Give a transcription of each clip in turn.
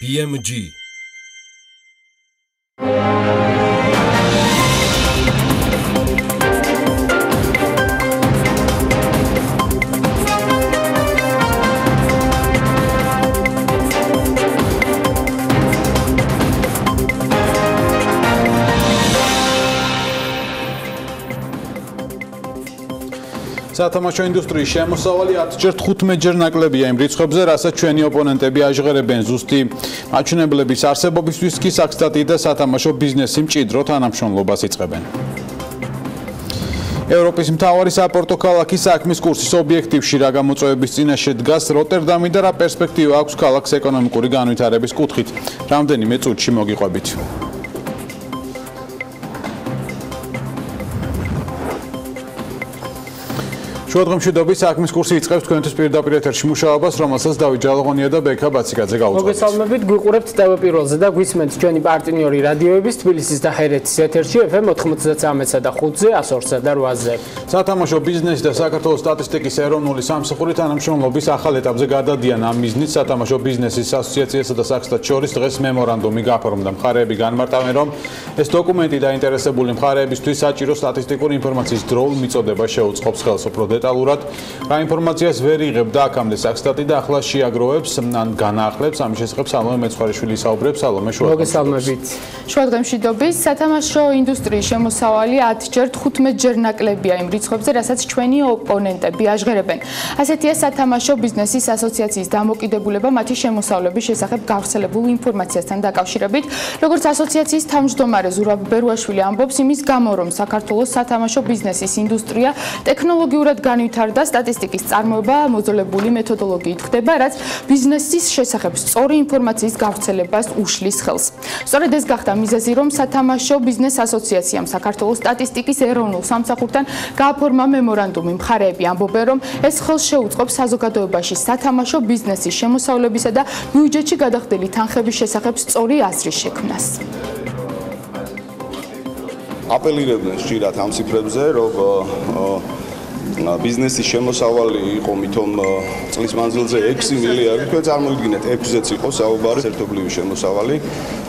BMG. სათამაშო ინდუსტრიის შემოსავალი 10-ჯერ 15-ჯერ ნაკლებია იმ რიცხვებზე, რასაც ჩვენი ოპონენტები აჟღერებენ ზუსტი მაჩვენებლების არსებობისთვის კი საქსტატი და სათამაშო ბიზნესი მჭიდრო თანამშრომლობას იწყებენ. ევროპის მთავარი საპორტო ქალაქი საქმის კურსის ობიექტივში რა გამოწვევების წინაშე დგას როტერდამი და რა პერსპექტივა აქვს ქალაქს ეკონომიკური განვითარების კუთხით. რამდენიმე წუთში მოგიყვებით. შუადღემშვიდობის საქმის კურსი იწყებს თქვენთვის პირდაპირ ეთერში მუშაობას, რომელსაც დავით ჯალაღონია და ბექა ბაციკაძე გაუძღვებით. მოგესალმებით, გვიყურებთ TV პირველზე და გვისმენთ ჩვენი პარტნიორი რადიოების თბილისის და ჰერეთის ეთერში FM 93-სა და 5-ზე, 102-სა და 8-ზე. სათამაშო ბიზნესი და საქართველოს სტატისტიკის ეროვნული სამსახური თანამშრომლობის ახალ ეტაპზე გადადიან ამ მიზნით სათამაშო ბიზნესის ასოციაციასა და საქსტატს შორის დღეს მემორანდუმი გაფორმდა. მხარეები განმარტავენ, რომ ეს დოკუმენტი დაინტერესებული მხარეებისთვის საჭირო სტატისტიკური ინფორმაციის დროულ მიწოდება შეუწყობს ხელსოფლო დეტალურად. რა ინფორმაციას ვერ იღებდა აქამდე საქსტატი და ახლა შეაგროვებს ან განაახლებს ამის შესახებ სალომე მეცხვარეშვილი ისაუბრებს. სალომე, მოგესალმებით. შუადღემშვიდობის სათამაშო ინდუსტრიის შემოსავალი 10-ჯერ 15-ჯერ ნაკლებია იმ რიცხვებზე, რასაც ჩვენი ოპონენტები აჟღერებენ. ასეთია სათამაშო ბიზნესის ასოციაციის დამოკიდებულება მათი შემოსავლების შესახებ გავრცელებულ ინფორმაციასთან დაკავშირებით. როგორც ასოციაციის თავმჯდომარე ზურაბ ბერუაშვილი ამბობს, იმის გამო, რომ საქართველოს სათამაშო ბიზნესის ინდუსტრია ტექნოლოგიურად განვითარდა, სტატისტიკის წარმოება მოძოლებული მეთოდოლოგიით ხდება, რაც ბიზნესის შესახებ სწორი ინფორმაციის გავრცელებას უშლის ხელს. სწორედ ეს გახდა მიზეზი, რომ სათამაშო ბიზნეს ასოციაციამ საქართველოს სტატისტიკის ეროვნულ სამსახურთან გააფორმა მემორანდუმი. მხარეები ამბობენ, რომ ეს ხელს შეუწყობს საზოგადოებაში სათამაშო ბიზნესის შემოსავლებისა და ბიუჯეტში გადახდილი თანხების შესახებ სწორი აზრის შექმნას. აპელირებდნენ ხშირად ამ ციფრებზე, რომ ბიზნესის შემოსავალი იყო მithom წლის მანძილზე 6 მილიარდი, თქვენ წარმოიდგინეთ 6-ზეც იყო საუბარი, ერთობლივი შემოსავალი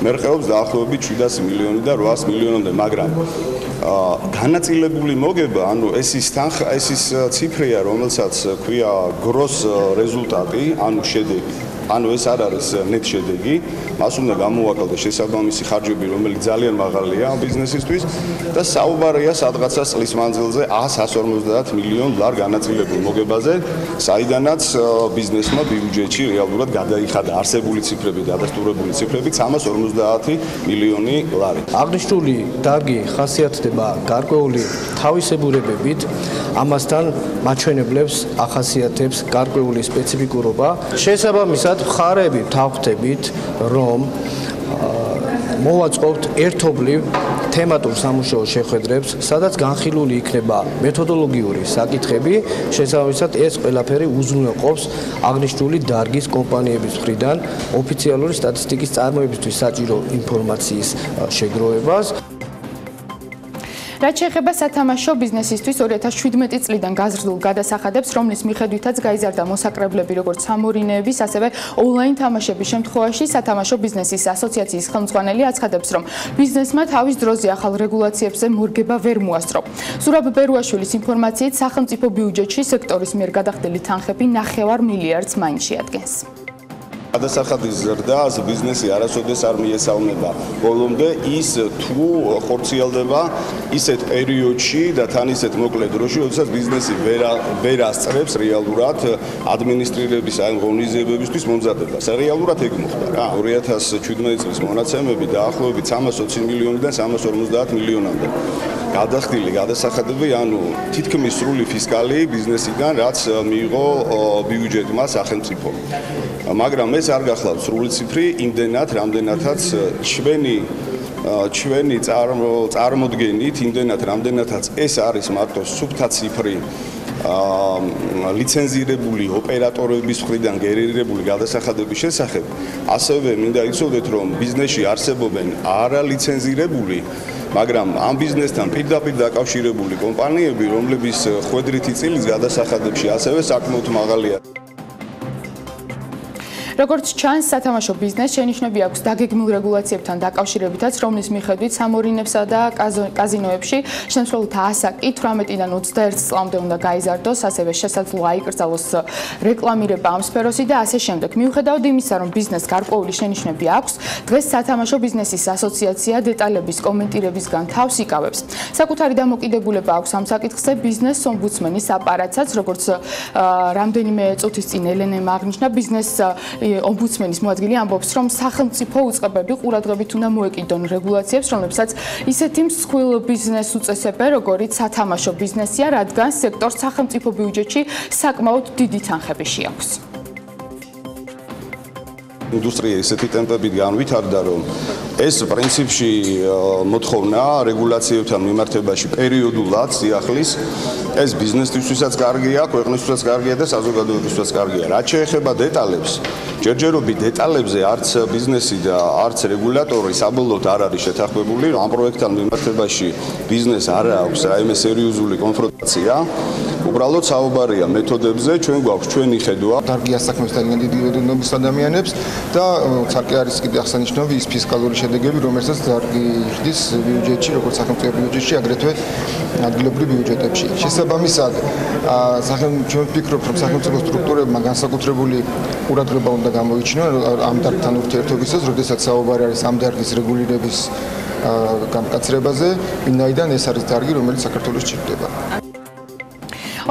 მერყეობს დაახლოებით 700 მილიონი და 800 მილიონამდე, მაგრამ განაწილებული მოგება, ანუ ეს ის ციფრია, რომელსაც ქვია გროს რეზულტატი, ანუ შედეგი. ანუ ეს არ არის ნეტ შედეგი, მას უნდა გამოვაკელდეს შესაბამისი ხარჯები, რომელიც ძალიან მაღალია ბიზნესისთვის და საუბარია სადღაცა წლის მანძილზე 100-150 მილიონ დოლარ განაწილებულ მოგებაზე, საიდანაც ბიზნესმა ბიუჯეტში რეალურად გადაიხადა არსებული ციფრები, დადასტურებული ციფრები 350 მილიონი ლარი. აღნიშნული დარგი ხასიათდება გარკვეული თავისებურებებით, ამასთან მაჩვენებლებს ახასიათებს გარკვეული სპეციფიკურობა. შესაბამისად მხარეები თავხდებით, რომ მოვაწყობთ ერთობლივ თემატურ სამუშაო შეხვედრებს, სადაც განხილული იქნება მეთოდოლოგიური საკითხები, შესაბამისად ეს ყველაფერი უზრუნველყოფს აღნიშნული დარგის კომპანიების მხრიდან ოფიციალური სტატისტიკის წარმოებისთვის საჭირო ინფორმაციის შეგროვებას. რაც შეეხება სათამაშო ბიზნესისთვის 2017 წლიდან გაზრდილ გადასახადებს, რომლის მიხედვითაც გაიზარდა მოსაკრებლები როგორც სამორინეების, ასევე ონლაინ თამაშების შემთხვევაში, სათამაშო ბიზნესის ასოციაციის ხელმძღვანელი აცხადებს, რომ ბიზნესმა თავის დროზე ახალ რეგულაციებზე მორგება ვერ მოასწრო. ზურაბ ბერუაშვილის ინფორმაციით, სახელმწიფო ბიუჯეტში სექტორის მიერ გადახდილი თანხები 9 მილიარდს მაინც შეადგენს. გადასახადის ზრდას ბიზნესი არასოდეს არ მიესალმება. ბოლომდე ის თუ ხორციელდება ისეთ პერიოდში და თან ისეთ მოკლე დროში, როდესაც ბიზნესი ვერ ასწრებს რეალურად ადმინისტრირების ან ღონისძიებებისთვის მომზადებას. რეალურად ეგ მოხდა რა. 2017 წლის მონაცემები დაახლოებით 320 მილიონიდან 350 მილიონამდე. გადახდილი გადასახადები, ანუ თითქმის სრული ფისკალი ბიზნესიდან, რაც მიიღო ბიუჯეტმა სახელმწიფო. მაგრამ ეს არ გახლავთ სრული ციფრი, იმდენად, რამდენადაც ჩვენი წარმოდგენით, იმდენად, რამდენადაც ეს არის მარტო სუფთა ციფრი ლიცენზირებული ოპერატორების მხრიდან გენერირებული გადასახადების შესახებ, ასევე მინდა იცოდეთ, რომ ბიზნესში არსებობენ არალიცენზირებული მაგრამ ამ ბიზნესთან პირდაპირ დაკავშირებული კომპანიები, რომლების ხვედრითი წილის გადასახადებში ასევე საკმაოდ მაღალია. როგორც ჩანს, სათამაშო ბიზნესს შენიშვნები აქვს დაგეგმილ რეგულაციებთან დაკავშირებითაც, რომლის მიხედვით სამორინებსა და კაზინოებში შემსრულთა ასაკი 18-დან 21 წლამდე უნდა გაიზარდოს, ასევე შესაძლოა აიკრძალოს რეკლამირება ამ სფეროსი და ასე შემდეგ. მიუხედავად იმისა, რომ ბიზნესს გარკვეული შენიშვნები აქვს, დღეს სათამაშო ბიზნესის ასოციაცია დეტალების კომენტირებისგან თავს იკავებს. საკუთარი დამოკიდებულება აქვს ამ საკითხზე ბიზნეს ომბუდსმენის აპარატსაც, როგორც რამდენიმე წუთის წინ ელენემ აღნიშნა, ბიზნეს ომბუდსმენის მოადგილე ამბობს, რომ სახელმწიფო უწყებები ყურადღებით უნდა მოეკიდონ რეგულაციებს, რომლებსაც ისეთი მსხვილ ბიზნეს უწესებენ, როგორც სათამაშო ბიზნესია, რადგან სექტორს სახელმწიფო ბიუჯეტში საკმაოდ დიდი თანხები შეაქვს. ინდუსტრია ისეთი ტემპებით განვითარდა, რომ ეს პრინციპში მოთხოვნა რეგულაციებთან მიმართებაში პერიოდულად სიახლის ეს ბიზნესთვისაც კარგია, ქვეყნისთვისაც კარგია და საზოგადოებისთვისაც კარგია. რაც შეეხება დეტალებს, ჯერჯერობით დეტალებზე არც ბიზნესი და არც რეგულატორი საბოლოოდ არ არის შეთანხმებული. ამ პროექტთან მიმართებაში ბიზნესს არ აქვს რაიმე სერიოზული კონფრონტაცია. უბრალოდ საუბარია მეთოდებზე, ჩვენ გვაქვს ჩვენი ხედვა. დარგი ასაქმებს ძალიან დიდი რაოდენობის ადამიანებს და ცალკე არის კიდე აღსანიშნავი ის ფისკალური შედეგები, რომელსაც დარგი ხდის ბიუჯეტში, როგორც სახელმწიფო ბიუჯეტში, აგრეთვე ადგილობრივ ბიუჯეტებში. შესაბამისად, ჩვენ ვფიქრობთ, რომ სახელმწიფო სტრუქტურებმა განსაკუთრებული ყურადღება უნდა გამოიჩინონ ამ დარგთან ურთიერთობისას, როდესაც საუბარი არის ამ დარგის რეგულირების გამკაცრებაზე, ვინაიდან ეს არის დარგი, რომელიც საქართველოს ჭირდება.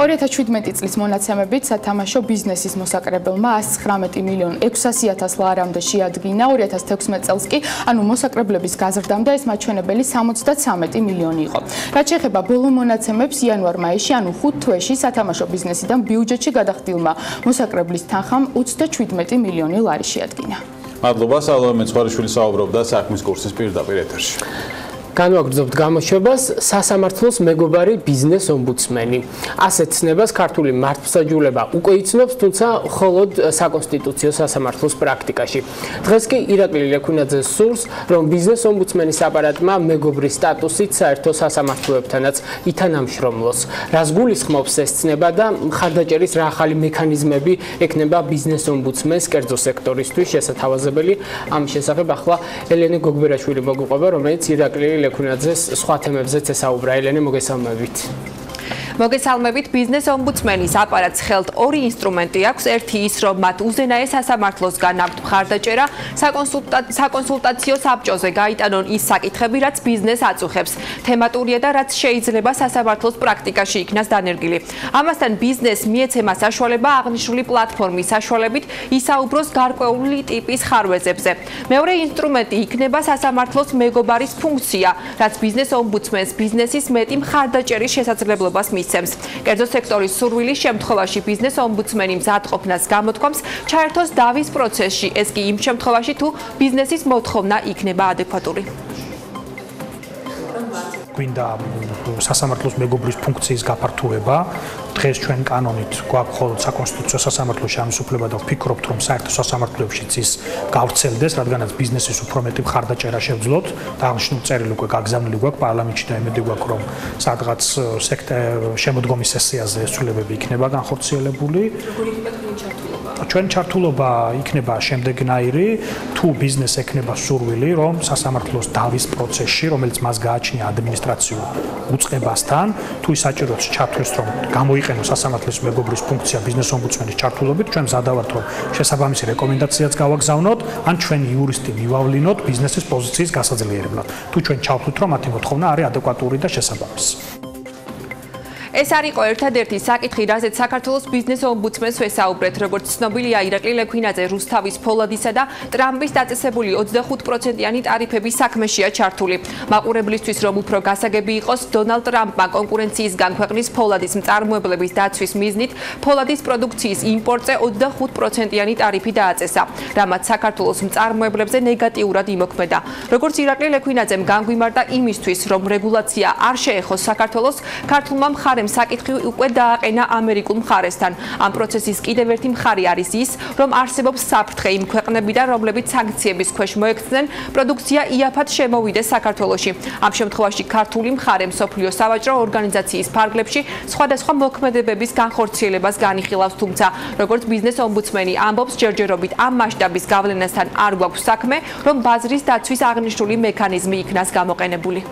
2017 წლის მონაცემებით სათამაშო ბიზნესის მოსაკრებელმა 119 მილიონ 600.000 ლარამდე შეადგინა, 2016 წელს კი, ანუ მოსაკრებლების გაზრდამდე ეს მაჩვენებელი 73 მილიონი იყო. რაც შეეხება ბოლო მონაცემებს, იანვარ-მაისში, ანუ 5 თვეში სათამაშო ბიზნესიდან ბიუჯეტში გადახდილმა მოსაკრებლის თანხამ 27 მილიონი ლარი შეადგინა. მადლობა, სალომე მეცხვარიშვილი საუბრობდა საქმის კურსის პირდაპირ ეთერში. განვაგრძობთ გამოშვებას სასამართლოს მეგობარი ბიზნეს ომბუდსმენი. ასეთ ცნებას ქართული მართლმსაჯულება უკვე იცნობს, თუმცა მხოლოდ საკონსტიტუციო სასამართლოს პრაქტიკაში. დღეს კი ირაკლი ლექვინაძე სურს, რომ ბიზნეს ომბუდსმენის აპარატმა მეგობრის სტატუსით საერთო სასამართლოებთანაც ითანამშრომლოს. რას გულისხმობს ეს ცნება და მხარდაჭერის რა ახალი მექანიზმები ექნება ბიზნეს ომბუდსმენს კერძო სექტორისთვის შესათავაზებელი? ამ შესახებ ახლა ელენე გოგბერაშვილი მოგვიყვება, რომელიც ირაკლი ლექვინაძეს სხვა თემებზეც ესაუბრა. ელენე, მოგესალმებით. მოგესალმებით. ბიზნეს ომბუდსმენის აპარატს ხელთ ორი ინსტრუმენტი აქვს. ერთი ის, რომ მათ უზენაე სასამართლოსგან აქვთ მხარდაჭერა, საკონსულტაციო საბჭოზე გაიტანონ ის საკითხები, რაც ბიზნესს აწუხებს, თემატურია და რაც შეიძლება სასამართლოს პრაქტიკაში იქნას დანერგილი. ამასთან ბიზნესს მიეცემა საშუალება აღნიშნული პლატფორმის საშუალებით ისაუბროს გარკვეული ტიპის ხარვეზებზე. მეორე ინსტრუმენტი იქნება სასამართლოს მეგობარის ფუნქცია, რაც ბიზნეს ომბუდსმენს ბიზნესის მეტი მხარდაჭერის შესაძლებლობას მისცემს. კერძო სექტორის სურვილის შემთხვევაში ბიზნეს ომბუდსმენი მზადყოფნას გამოთქვამს ჩაერთოს დავის პროცესში, ეს კი იმ შემთხვევაში თუ ბიზნესის მოთხოვნა იქნება ადეკვატური. გვინდა სასამართლოს მეგობრის ფუნქციის გაფართოება. დღეს ჩვენ კანონით გვაქვს მხოლოდ საკონსტიტუციო სასამართლოში ამის უფლება და ვფიქრობთ, რომ საერთო სასამართლოებშიც ის გავრცელდეს, რადგანაც ბიზნესის უფრო მეტი მხარდაჭერა შევძლოთ. და აღნიშნული წერილი უკვე გაგზავნილი გვაქვს პარლამენტში და იმედი გვაქვს, რომ სადღაც შემოდგომის სესიაზე ეს ცვლილებები იქნება განხორციელებული. ჩვენ ჩართულობა იქნება შემდეგნაირი, თუ ბიზნესს ექნება სურვილი, რომ სასამართლოს დავის პროცესში, რომელიც მას გააჩნია ადმინისტრაციულ უწყებასთან, თუ ის საჭიროებს ჩართვეს, რომ გამოიყენოს სასამართლოს მეგობრის ფუნქცია ბიზნეს ომბუდსმენის ჩართულობით, ჩვენ მზადავართ, რომ შესაბამისი რეკომენდაციაც გავაგზავნოთ, ან ჩვენი იურისტი მივავლინოთ ბიზნესის პოზიციის გასაძლიერებლად. თუ ჩვენ ჩავთვლით, რომ მათი მოთხოვნა არის ადეკვატური და შესაბამისი. ეს არ იყო ერთადერთი საკითხი, რაზეც საქართველოს ბიზნეს ომბუდსმენს ვესაუბრეთ. როგორც ცნობილია, ირაკლი ლექვინაძე რუსთავის ფოლადისა და ტრამპის დაწესებული 25%-იანი ტარიფების საქმეშია ჩართული. მაყურებლისთვის რომ უფრო გასაგები იყოს, დონალდ ტრამპმა კონკურენციისგან ქვეყნის ფოლადის მწარმოებლების დაცვის მიზნით ფოლადის პროდუქციის იმპორტზე 25%-იანი ტარიფი დააწესა, რამაც საქართველოს მწარმოებლებზე ნეგატიურად იმოქმედა. როგორც ირაკლი ლექვინაძემ განგვიმარტა იმისთვის, რომ რეგულაცია არ შეეხოს საქართველოს, ქართულმა მხარემ საკითხი უკვე დააყენა ამერიკულ მხარესთან. ამ პროცესის კიდევ ერთი მხარე არის ის, რომ არსებობს საფრთხე იმ ქვეყნებიდან, რომლებიც სანქციების ქვეშ მოექცნენ, პროდუქცია იაფად შემოვიდეს საქართველოში. ამ შემთხვევაში ქართული მხარე მსოფლიო სავაჭრო ორგანიზაციის ფარგლებში სხვადასხვა მოქმედებების განხორციელებას განიხილავს, თუმცა როგორც ბიზნეს ომბუდსმენი ამბობს, ჯერჯერობით ამ მასშტაბის გავლენასთან არ გვაქვს საქმე, რომ ბაზრის დაცვის აღნიშნული მექანიზმი იქნას გამოყენებული.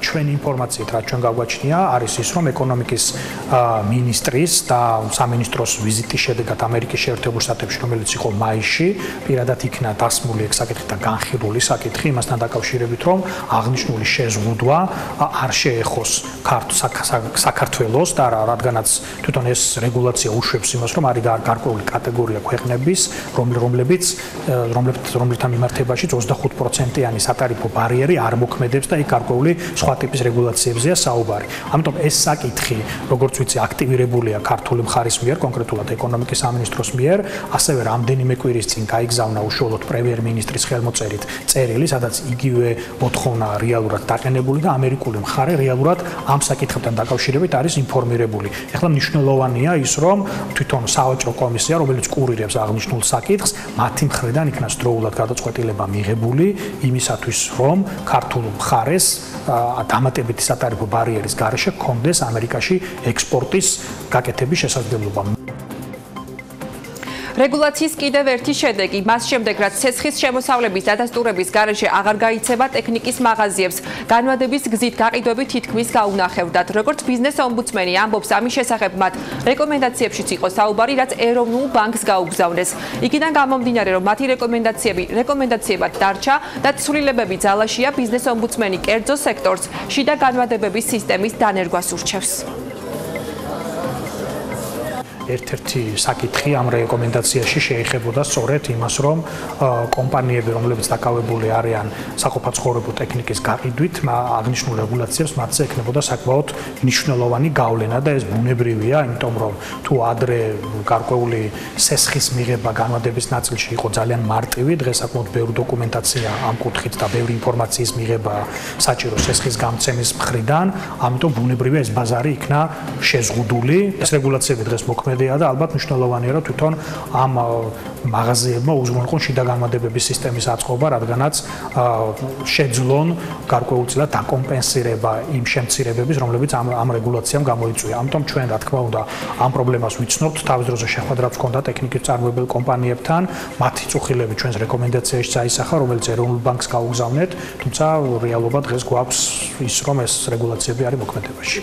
ჩვენი ინფორმაციით, რაც ჩვენ გაგვაჩნია, არის ის, რომ ეკონომიკის მინისტრის და სამინისტროს ვიზიტის შედეგად ამერიკის შეერთებულ შტატებში, რომელიც იყო მაისში, პირადად იქნა დასმული ეგ საკითხი და განხილული საკითხი იმასთან დაკავშირებით, რომ აღნიშნული შეზღუდვა არ შეეხოს საქართველოს და რადგანაც თვითონ ეს რეგულაცია უშვებს იმას, რომ არის გარკვეული კატეგორია ქვეყნების, რომლებთან მიმართებაშიც 25%-იანი სატარიფო ბარიერი არ მოქმედებს და იქ გარკვეული სხვა ტიპის რეგულაციებზეა საუბარი. ამიტომ ეს საკითხი, როგორც ვიცი, აქტივირებულია ქართული მხარის მიერ, კონკრეტულად ეკონომიკის სამინისტროს მიერ, ასევე რამდენიმე კვირის წინ გაიგზავნა უშუალოდ პრემიერ-მინისტრის ხელმოწერით წერილი, სადაც იგივე მოთხოვნა რეალურად დაყენებული და ამერიკული მხარე რეალურად ამ საკითხებთან დაკავშირებით არის ინფორმირებული. ეხლა მნიშვნელოვანია ის, რომ თვითონ სავაჭრო კომისია, რომელიც კურირებს აღნიშნულ საკითხს, მათი მხრიდან იქნას დროულად გადაწყვეტილება მიღებული იმისათვის, რომ ქართულ მხარეს დამატებითი სატარიფო ბარიერის გარეშე ჰქონდეს ამერიკაში ექსპორტის გაკეთების შესაძლებლობა. რეგულაციის კიდევ ერთი შედეგი, მას შემდეგ რაც ცეცხლის შემოსავლების დადასტურების გარეშე აღარ გაიცემა ტექნიკის მაღაზიებს, განვადების გზით გაყიდვები თითქმის გაუნახევრდათ. როგორც ბიზნეს ომბუდსმენი ამბობს, ამის შესახებ მათ რეკომენდაციებშიც იყო საუბარი, რაც ეროვნულ ბანკს გაუგზავნეს. იქიდან გამომდინარე, რომ მათი რეკომენდაციებად დარჩა და ცვლილებები ძალაშია, ბიზნეს ომბუდსმენი კერძო სექტორს შიდა განვადებების სისტემის დანერგვას ურჩევს. ერთ-ერთი საკითხი ამ რეკომენდაციაში შეეხებოდა სწორედ იმას, რომ კომპანიები, რომლებიც დაკავებული არიან საყოფაცხოვრებო ტექნიკის გაყიდვით, აღნიშნულ რეგულაციებს მათზე ექნებოდა საკმაოდ მნიშვნელოვანი გავლენა და ეს ბუნებრივია, იმიტომ რომ თუ ადრე გარკვეული სესხის მიღება განვადების ნაწილში იყო ძალიან მარტივი, დღეს საკმაოდ ბევრი დოკუმენტაცია ამ კუთხით და ბევრი ინფორმაციის მიღება საჭირო სესხის გამცემის მხრიდან, ამიტომ ბუნებრივია ეს ბაზარი იქნა შეზღუდული. ეს რეგულაციები დღეს მოქმედია და ალბათ მნიშვნელოვანია, რომ თვითონ ამ მაღაზიებმა უზრუნველყონ შიდა განვადებების სისტემის აწყობა, რადგანაც შეძლონ გარკვეულწილად დაკომპენსირება იმ შემცირებების, რომლებიც ამ რეგულაციამ გამოიწვია. ამიტომ ჩვენ, რა თქმა უნდა, ამ პრობლემას ვიცნობთ, თავის დროზე შეხვედრაც ჰქონდა ტექნიკის მწარმოებელ კომპანიებთან, მათი წუხილები ჩვენს რეკომენდაციაში წაისახა, რომელიც ეროვნულ ბანკს გაუგზავნეთ, თუმცა რეალობა დღეს გვაქვს ის, რომ ეს რეგულაციები არის მოქმედებაში.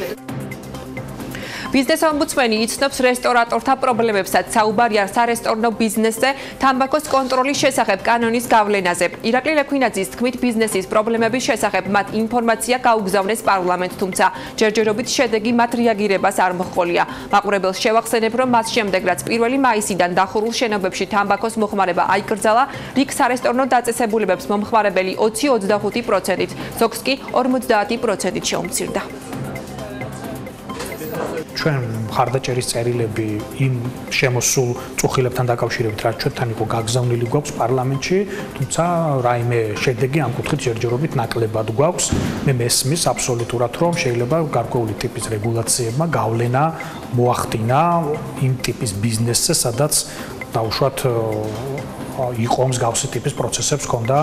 ბიზნეს ომბუდსმენი იცნობს რესტორატორთა პრობლემებსაც, საუბარია სარესტორნო ბიზნესზე, თამბაქოს კონტროლის შესახებ კანონის გავლენაზე. ირაკლი ლექვინაძის თქმით, ბიზნესის პრობლემების შესახებ მათ ინფორმაცია გაუგზავნეს პარლამენტს, თუმცა ჯერჯერობით შედეგი მათ რეაგირებას არ მოჰყოლია. მაყურებელს შევახსენებ, რომ მას შემდეგ, რაც 1 მაისიდან დახურულ შენობებში თამბაქოს მოხმარება აიკრძალა, რიგ სარესტორნო დაწესებულებებს მომხმარებელი 20-25%-ით, ზოგს კი 50%-ით შეუმცირდა. ჩვენ მხარდაჭერის წერილები იმ შემოსულ წუხილებთან დაკავშირებით, რაც ჩვენთან იყო გაგზავნილი გვაქვს პარლამენტში, თუმცა რაიმე შედეგი ამ კუთხით ჯერჯერობით ნაკლებად გვაქვს. მე მესმის აბსოლუტურად, რომ შეიძლება გარკვეული ტიპის რეგულაციებმა გავლენა მოახდინა იმ ტიპის ბიზნესზე, სადაც დაუშვათ იყო მსგავსი ტიპის პროცესებს ჰქონდა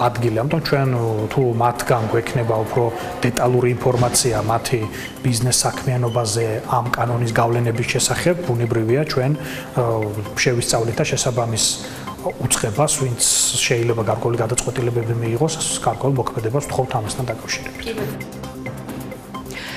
ადგილი. ამიტომ ჩვენ თუ მათგან გვექნება უფრო დეტალური ინფორმაცია მათი ბიზნეს საქმიანობაზე ამ კანონის გავლენების შესახებ, ბუნებრივია ჩვენ შევისწავლეთ და შესაბამის უწყებას, ვინც შეიძლება გარკვეული გადაწყვეტილებები მიიღოს, გარკვეულ მოქმედებას ვთხოვთ ამასთან დაკავშირებით.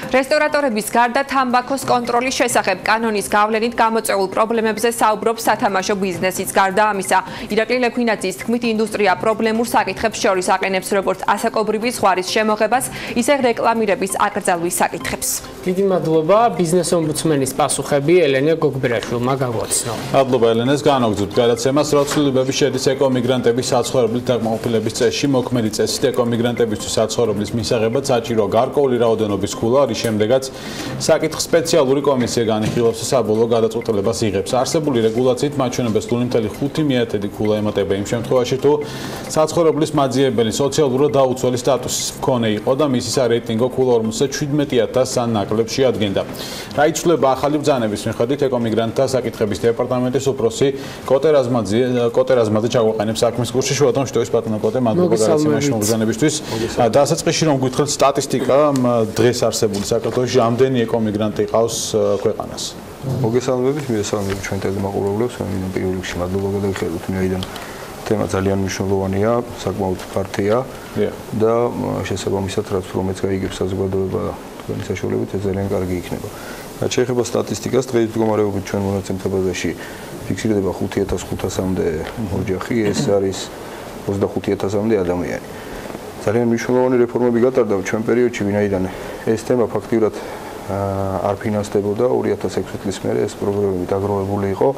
რესტორატორების გარდა თამბაქოს კონტროლის შესახებ კანონის გავლენით გამოწვეულ პრობლემებზე საუბრობს სათამაშო ბიზნესიც. გარდა ამისა, ირაკლი ლექვინაძის თქმით, ინდუსტრია პრობლემურ საკითხებს შორის აყენებს როგორც ასაკობრივი ზღვარის შემოღებას, ისე რეკლამირების აკრძალვის საკითხებს. დიდი მადლობა ბიზნეს ომბუდსმენის პასუხები ელენე გოგბერაშვილმა გაგვაცნო. მადლობა ელენეს, განაგრძობთ გადაცემას, რა ცვლილებები შედის ეკომიგრანტების საცხოვრებლის დაკმაყოფილების წესში, მოქმედი წესით ეკომიგრანტებისთვის საცხოვრებლის მისაღებად საჭიროა გარკვეული რაოდენობის ქულა, რის შემდეგაც საკითხ სპეციალური კომისია განიხილავს და საბოლოო გადაწყვეტილებას იღებს. არსებული რეგულაციით მაჩვენებელს სრული მთელი 5/10 ქულა ემატება იმ შემთხვევაში, თუ საცხოვრებლის მაძიებელი სოციალურად დაუცველი სტატუსის მქონე იყო და მისი სარეიტინგო ქულა 57,000-თან ნაკლებს შეადგენდა. რა იცვლება ახალი ბრძანების მიხედვით ეკომიგრანტთა საკითხების დეპარტამენტის უფროსი კოტე რაზმაძე ჩაგვაყენებს საქმის კურსში. შუადღე შტოვის ბატონო კოტე, მადლობა გადაცემაში მოგზაურობისთვის. დასაწყისში რომ გითხრათ სტატისტიკა დღეს არსებული საქართველოში რამდენი ეკომიგრანტი ყავს ქვეყანას? მოგესალმებით, მოგესალმებით ჩვენ ტელემაყურებლებს, მე პირველ რიგში მადლობა გადაგიხადოთ, ვინაიდან თემა ძალიან მნიშვნელოვანია, საკმაოდ ფართია და შესაბამისად რაც რომეც გაიგებს საზოგადოება თქვენი საშუალებით ეს ძალიან კარგი იქნება. რაც შეეხება სტატისტიკას, დღეის მდგომარეობით ჩვენ მონაცემთა ბაზაში ფიქსირდება 5500-მდე ოჯახი, ეს არის 25,000-მდე ადამიანი. ძალიან მნიშვნელოვანი რეფორმები გატარდა ჩვენ პერიოდში, ვინაიდან ეს თემა ფაქტიურად არ ფინანსდებოდა 2006 წლის მერე ეს პროგრამები დაგროვებული იყო.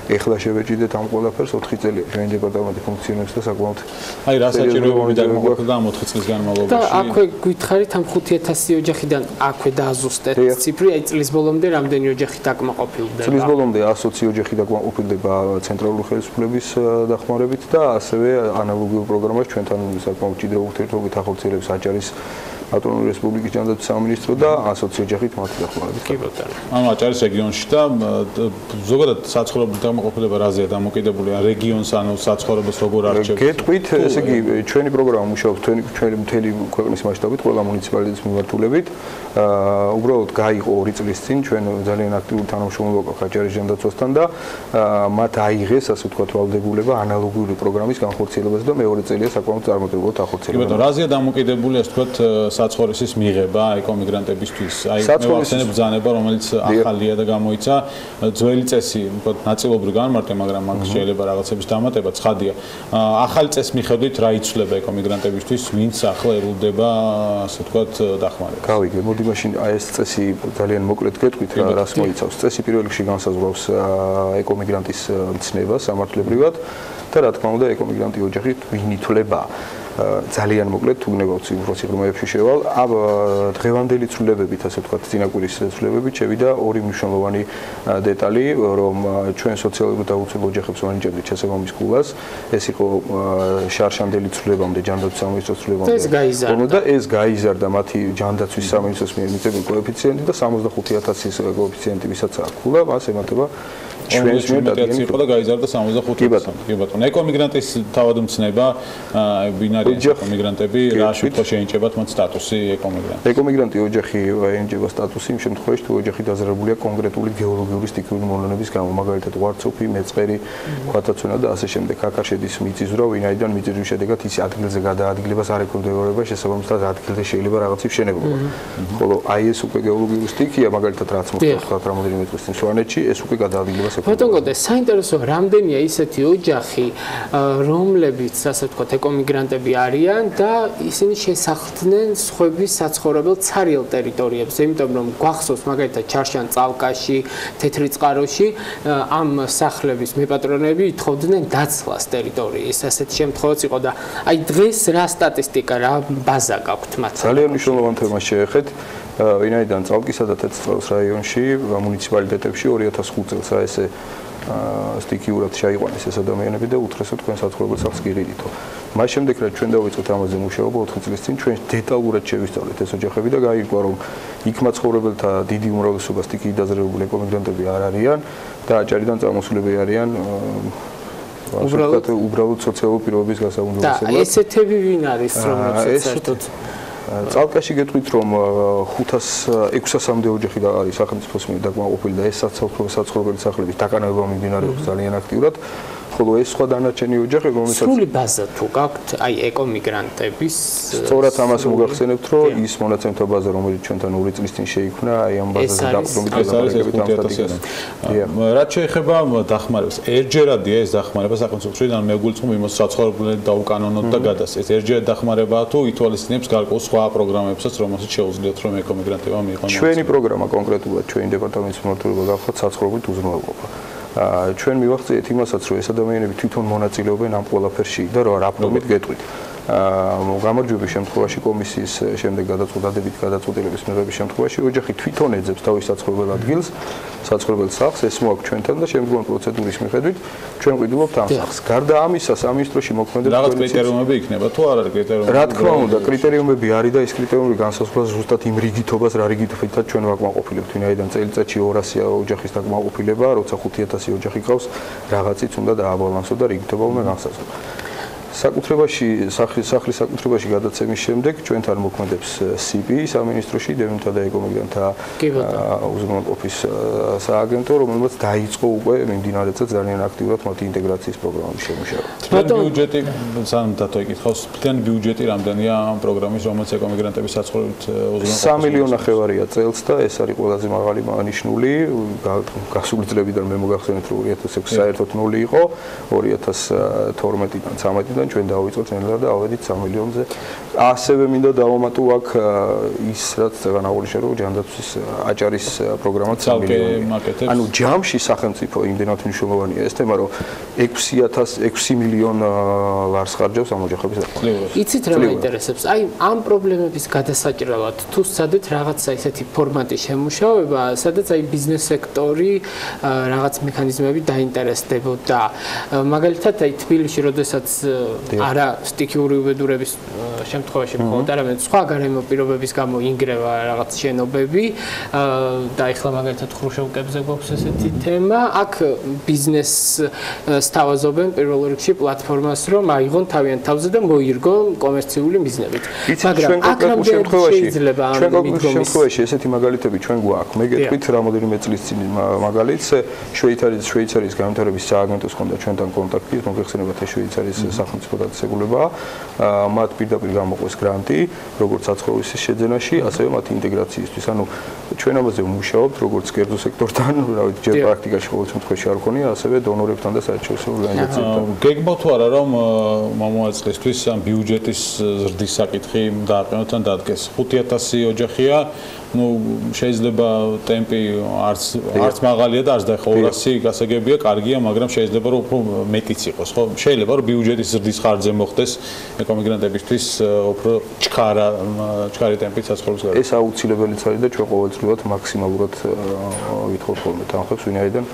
ეხლა შევეჭიდეთ ამ ყველაფერს 4 წელია ჩვენი დეპარტამენტი ფუნქციონირებს და საკმაოდ აი რა საჭიროებები დაგმოგვაქვს ამ 4 წლის განმავლობაში. და აქვე გითხარით ამ 5,000 ოჯახიდან აქვე დააზუსტეთ ციფრი, აი წლის ბოლომდე რამდენი ოჯახი დაკმაყოფილდება? წლის ბოლომდე 120 ოჯახი დაკმაყოფილდება ცენტრალური ხელისუფლების დახმარებით და ასევე ანალოგიურ პროგრამას ჩვენთან საკმაოდ მჭიდრო ურთიერთობით ახორციელებს აჭარის ავტონომიური რესპუბლიკის ჯანდაცვის სამინისტრო და 120 ოჯახით მათი დახმარებით. კი ბატონო. ანუ აჭარის რეგიონში და ზოგადად საცხოვრებლის დაკმაყოფილება რაზეა დამოკიდებული? რეგიონს ანუ საცხოვრებას როგორ არჩევთ? გეტყვით, ესე იგი ჩვენი პროგრამა მუშაობს ჩვენი მთელი ქვეყნის მასშტაბით, ყველა მუნიციპალიტეტის მიმართულებით. უბრალოდ გაიყო 2 წლის წინ ჩვენ ძალიან აქტიური თანამშრომლობა გვაქვს აჭარის ჯანდაცვასთან და მათ აიღეს, ასე ვთქვათ, ვალდებულება ანალოგიური პროგრამის განხორციელებაზე და მეორე წელია საკმაოდ წარმატებულად ახორციელება. კი ბატონო, რაზეა დამოკიდებული, ასე ვთქვათ, საცხოვრისის მიღება ეკომიგრანტებისთვის? აი მე ვახსენებ ბრძანება, რომელიც ახალია და გამოიცა, ძველი წესი, ვთქვათ, ნაწილობრივ განმარტე, მაგრამ მაგ შეიძლება რაღაცების დამატება, ცხადია. ახალი წესის მიხედვით რა იცვლება ეკომიგრანტებისთვის, ვინც ახლა ერულდება, ასე ვთქვათ, დახმარებას? გავიგე, მოდი მაშინ აი ეს წესი ძალიან მოკლედ გეტყვით რა რას მოიცავს. წესი პირველ რიგში განსაზღვრავს ეკომიგრანტის მცნებას სამართლებრივად და რა თქმა უნდა ეკომიგრანტი ოჯახი ვინ ითვლება. ძალიან მოკლედ თუ გნებავთ უფრო სიღრმეებში შევალ. ამ დღევანდელი ცვლილებებით, ასე ვთქვათ, წინაკვირის ცვლილებებით შევიდა ორი მნიშვნელოვანი დეტალი, რომ ჩვენ სოციალურად დაუცველ ოჯახებს ვანიჭებდით შესაბამის ქულას. ეს იყო შარშანდელი ცვლილებამდე, ჯანდაცვის სამინისტროს ცვლილებამდე. და ეს გაიზარდა მათი ჯანდაცვის სამინისტროს მიერ მიწებული კოეფიციენტი და 65,000-ის კოეფიციენტი, ვისაც აქვს ქულა, მას ემატება ჩვენს მიერ დადგენილი იყო და გაიზარდა 65,000. კი ბატონო, ეკომიგრანტის თავადმცნება ვინ არის ეკომიგრანტები, რა შემთხვევაში შეენიჭებათ მათ სტატუსი ეკომიგრანტი? ეკომიგრანტი ოჯახი ენიჭება სტატუსი იმ შემთხვევაში, თუ ოჯახი დაზარალებულია კონკრეტული გეოლოგიური სტიქიური მოვლენების გამო, მაგალითად ვარცოფი, მეწყერი, ქვათაცვენა და ასე შემდეგ. აქ შედის მიწისძვრა, ვინაიდან მიწისძვრის შედეგად ის ადგილზე გადაადგილებას არ ექვემდებარება, შესაბამისად ადგილზე შეიძლება რაღაცის მშენებლობა. ხოლო აი ეს უკვე გეოლოგიური სტიქია, მაგალითად რაც მოხდა რამოდენიმე წლის წინ სვანეთში, ეს უკვე გადაადგილებას ბატონო, საინტერესო რამდენია ისეთი ოჯახი, რომლებიც, ასე ვთქვათ, ეკომიგრანტები არიან და ისინი შესახლდნენ სხვების საცხოვრებელ ცარიელ ტერიტორიებზე, იმიტომ რომ გვახსოვს მაგალითად ჩარშან წალკაში, თეთრი წყაროში ამ სახლების მეპატრონეები ითხოვდნენ დაცლას ტერიტორიის. ასეთი შემთხვევაც იყო და აი დღეს რა სტატისტიკა, რა ბაზა გაქვთ მათ? ძალიან მნიშვნელოვანი თემას შეეხეთ. ვინაიდან წალკისა და თეთრწყაროს რაიონში მუნიციპალიტეტებში 2005 წელს ესე სტიქიურად შეიყვანეს ეს ადამიანები და უთხრესო თქვენ საცხოვრებელ სახლს გიყიდითო. მას შემდეგ რაც ჩვენ დავიწყეთ ამაზე მუშაობა 4 წლის წინ ჩვენ დეტალურად შევისწავლეთ ეს ოჯახები და გაიგო რომ იქ მაცხოვრებელთა დიდი უმრავლესობა სტიქიით დაზარალებული ეკომიგრანტები არ არიან და აჭარიდან წარმოსულები არიან უბრალოდ სოციალური პირობების გასაუმჯობესებლად. და ესეთები ვინ არის, რომლებსაც საერთოდ წალკაში გეტყვით რომ 500-600-მდე ოჯახი არის სახელმწიფოს მიერ დაკმაყოფილი და ეს საცხოვრებელი სახლების დაკანაება მიმდინარეობს ძალიან აქტიურად. ხოლო ეს სხვა დანარჩენი ოჯახები, რომელსაც სრული ბაზა თუ გაქვთ, აი ეკომიგრანტების სწორად ამას მოგახსენებთ, რომ ის მონაცემთა ბაზა, რომელიც ჩვენთან 2 წლის წინ შეიქმნა, აი ამ ბაზაზე დაყრდნობით გადაყრდნობით ამბატიკას. რაც შეეხება დახმარებას, ერთჯერადია ეს დახმარება სახელმწიფოსგან, მე გულწრფობ იმას საცხოვრებლად დაუკანონოთ და გადასცეს. ერთჯერად დახმარებაა თუ ითვალისწინებს გარკვეულ სხვა პროგრამებსაც, რომელსაც შეუძლიათ რომ ეკომიგრანტებმა მიიღონ. ჩვენი პროგრამა კონკრეტულად ჩვენი დეპარტამენტის მიმართულება გახდა საცხოვრებლით უზრუნველყოფა. ჩვენ მივახციეთ იმასაც, რომ ეს ადამიანები თვითონ მონაწილეობენ ამ ყველაფერში და რა პრობლემით გეტყვით. გამარჯვების შემთხვევაში კომისიის შემდეგ გადაწყვეტილებით გადაწყვეტილების მიღების შემთხვევაში ოჯახი თვითონ ეძებს თავის საცხოვრებელ ადგილს, საცხოვრებელ სახლს, ეს მოაქვს ჩვენთან და შემდგომი პროცედურის მიხედვით ჩვენ ვყიდულობთ ამ სახლს. გარდა ამისა, სამის დროში მოქმედებს რაღაც კრიტერიუმები იქნება თუ არ არის კრიტერიუმები? რა თქმა უნდა, კრიტერიუმები არის და ეს კრიტერიუმები განსაზღვრავს ზუსტად იმ რიგითობას, რა რიგითობითაც ჩვენ ვაკმაყოფილებთ, ვინაიდან წელიწადში 200 ოჯახის დაკმაყოფილება, როცა 5000 ოჯახი ყავს, რაღაცით უნდა დააბალანსო და რიგითობა უნდა განსაზღვრო. საკუთრებაში სახლის საკუთრებაში გადაცემის შემდეგ ჩვენთან მოქმედებს CP სამინისტროში დევნთა და ეკომიგრანტთა უზრუნველყოფის სააგენტო, რომელმაც დაიწყო უკვე მიმდინარეться ძალიან აქტიურად მათი ინტეგრაციის პროგრამის შემუშავა. ბიუჯეტი სანამ დათო იკითხავს, მთლიანი ბიუჯეტი რამდენია ამ პროგრამის, რომელიც ეკომიგრანტების საცხოვრებლით უზრუნველყოფს? 3 მილიონი ნახევარია წელს და ეს არის ყველაზე მაღალი ნიშნული. გასული წლებიდან მე მოგახსენებთ, რომ 2006 საერთოდ 0 იყო, 2012-დან 13-დან ჩვენ დავიწყოთ ნელა და ავედით 3 მილიონზე. ასევე მინდა დავამატო აქ ის რაც განაღვნიშნა რომ ჯანდაცვის აჭარის პროგრამაც 3 მილიონი. ანუ ჯამში სახელმწიფო იმდენად მნიშვნელოვანია ეს თემა, რომ 6 მილიონ ლარს ხარჯავს ამ ოჯახების დახმარებას. იცით რა მაინტერესებს? აი ამ პრობლემების გადასაჭრელად თუ სადეთ რაღაცა ისეთი ფორმატი შემუშავება, სადაც აი ბიზნეს სექტორი რაღაც მექანიზმები დაინტერესდებოდა. მაგალითად აი თბილისში როდესაც არა სტიქიური უბედურების შემთხვევაში მხოლოდ არამედ სხვა გარემო პირობების გამო ინგრევა რაღაც შენობები და ეხლა მაგალითად ხრუშოვკებზე გვაქვს ესეთი თემა, აქ ბიზნესს თავაზობენ პირველ რიგში პლატფორმას, რომ აიღონ თავიანთ თავზე და მოირგონ კომერციული მიზნებით. მაგრამ აქ შეიძლება ამ შემთხვევაში ესეთი მაგალითები ჩვენ გვაქვს. მე გეტყვით რამოდენიმე წლის წინ მაგალითს შვეიცარიის განვითარების სააგენტოს ჰქონდა ჩვენთან კონტაქტი, მოგეხსენებათ ეს შვეიცარიის სახელმწიფო დაწესებულება, მათ პირდაპირ გამოყვეს გრანტი, როგორც საცხოვრებლის შეძენაში, ასევე მათი ინტეგრაციისთვის. ანუ ჩვენ ამაზე ვმუშაობთ, როგორც კერძო სექტორთან, რა ვიცი, ჯერ პრაქტიკაში ყოველ შემთხვევაში არ ქონია, ასევე დონორებთან და საერთაშორისო ორგანიზაციებთან. გეგმავთ თუ არა, რომ მომავალ წლისთვის ამ ბიუჯეტის ზრდის საკითხი დააყენოთ ან დადგეს? 5000 ოჯახია, ну შეიძლება ტემპი არც მაღალია და არც დაიხო 200 გასაგებია, კარგია, მაგრამ შეიძლება რომ უფრო მეტიც იყოს, ხო? შეიძლება რომ ბიუჯეტის ზრდის ხარჯზე მოხდეს ეკომიგრანტებისთვის უფრო ჩქარი ტემპით საცხოვრებლის გარდა. ეს აუცილებელიც არის და ჩვენ ყოველწლიურად მაქსიმალურად ვითხოვთ ხოლმე თანხებს, ვინაიდან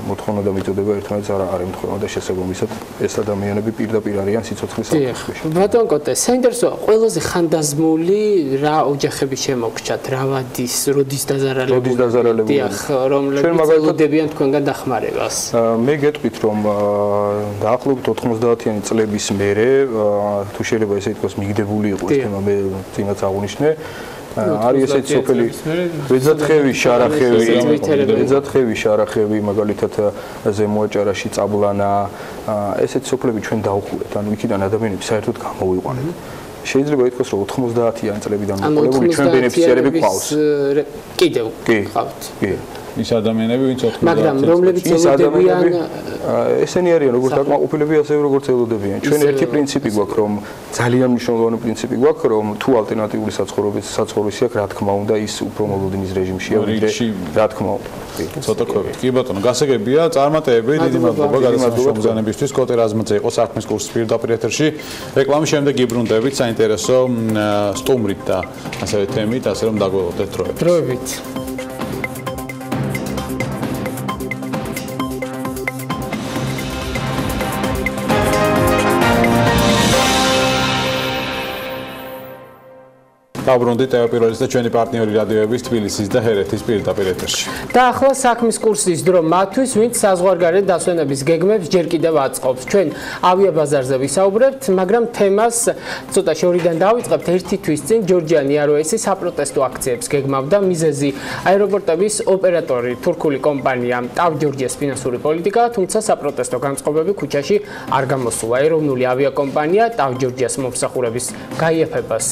მოთხოვნა და მიწოდება ერთმანეთს არ ემთხვევა და შესაბამისად ეს ადამიანები პირდაპირ არიან სიცოცხლის საფრთხეში. ბატონ კოტე, საინტერესოა, ყველაზე ხანდაზმული რა ოჯახები შემოგჩათ, რა ვადის, როდის დაზარალებული? დიახ, რომლებიც ელოდებიან თქვენგან დახმარებას. მე გეტყვით, რომ დაახლოებით 90-იანი წლების მერე, თუ შეიძლება ესე ითქვას, მიგდებული იყო ეს თემა, მე წინაც აღვნიშნე. არის ესეთი სოფელი ვეძათხევი, შარახევი, მაგალითად ზემოაჭარაში, წაბლანა, ესეთი სოფლები ჩვენ დავხურეთ, ანუ იქიდან ადამიანები საერთოდ გამოვიყვანეთ. შეიძლება ითქვას, რომ 90-იანი წლებიდან მოყოლებული ჩვენ ბენეფიციარები გვყავს. კიდევ გყავთ. კი. ის ადამიანები, ვინც 90-იანი მაგრამ რომლებიც ელოდებიან, ესენი არიან როგორც დაკმაყოფილები, ასევე როგორც ელოდებიან. ჩვენ ერთი პრინციპი გვაქვს, რომ ძალიან მნიშვნელოვანი პრინციპი გვაქვს, რომ თუ ალტერნატიული საცხოვრისი აქვს, რა თქმა უნდა, ის უფრო მოლოდინის რეჟიმშია, ვიდრე რა თქმა უნდა. ცოტა ყვებით. კი ბატონო, გასაგებია, წარმატებები, დიდი მადლობა გადაცემის მომზადებისთვის. კოტე რაზმაძე იყო საქმის კურსის პირდაპირ ეთერში. რეკლამის შემდეგ იბრუნდებით საინტერესო სტუმრით და ასევე თემით, ასე რომ დაგველოდეთ დროებით. დაუბრუნდით პირველის და ჩვენი პარტნიორი რადიოების თბილისის და ჰერეთის პირდაპირ ეთერში. და ახლა საქმის კურსის დრო მათთვის, ვინც საზღვარგარეთ დასვენების გეგმებს ჯერ კიდევ აწყობს. ჩვენ ავიაბაზარზე ვისაუბრებთ, მაგრამ თემას ცოტა შორიდან დავიწყებთ. ერთი თვის წინ ჯორჯიანი აირვეისი საპროტესტო აქციებს გეგმავდა. მიზეზი აეროპორტების ოპერატორი თურქული კომპანია TAV Georgia's ფინანსური პოლიტიკა, თუმცა საპროტესტო განწყობები ქუჩაში არ გამოსულა. ეროვნული ავიაკომპანია TAV Georgia's მომსახურების გაიაფებას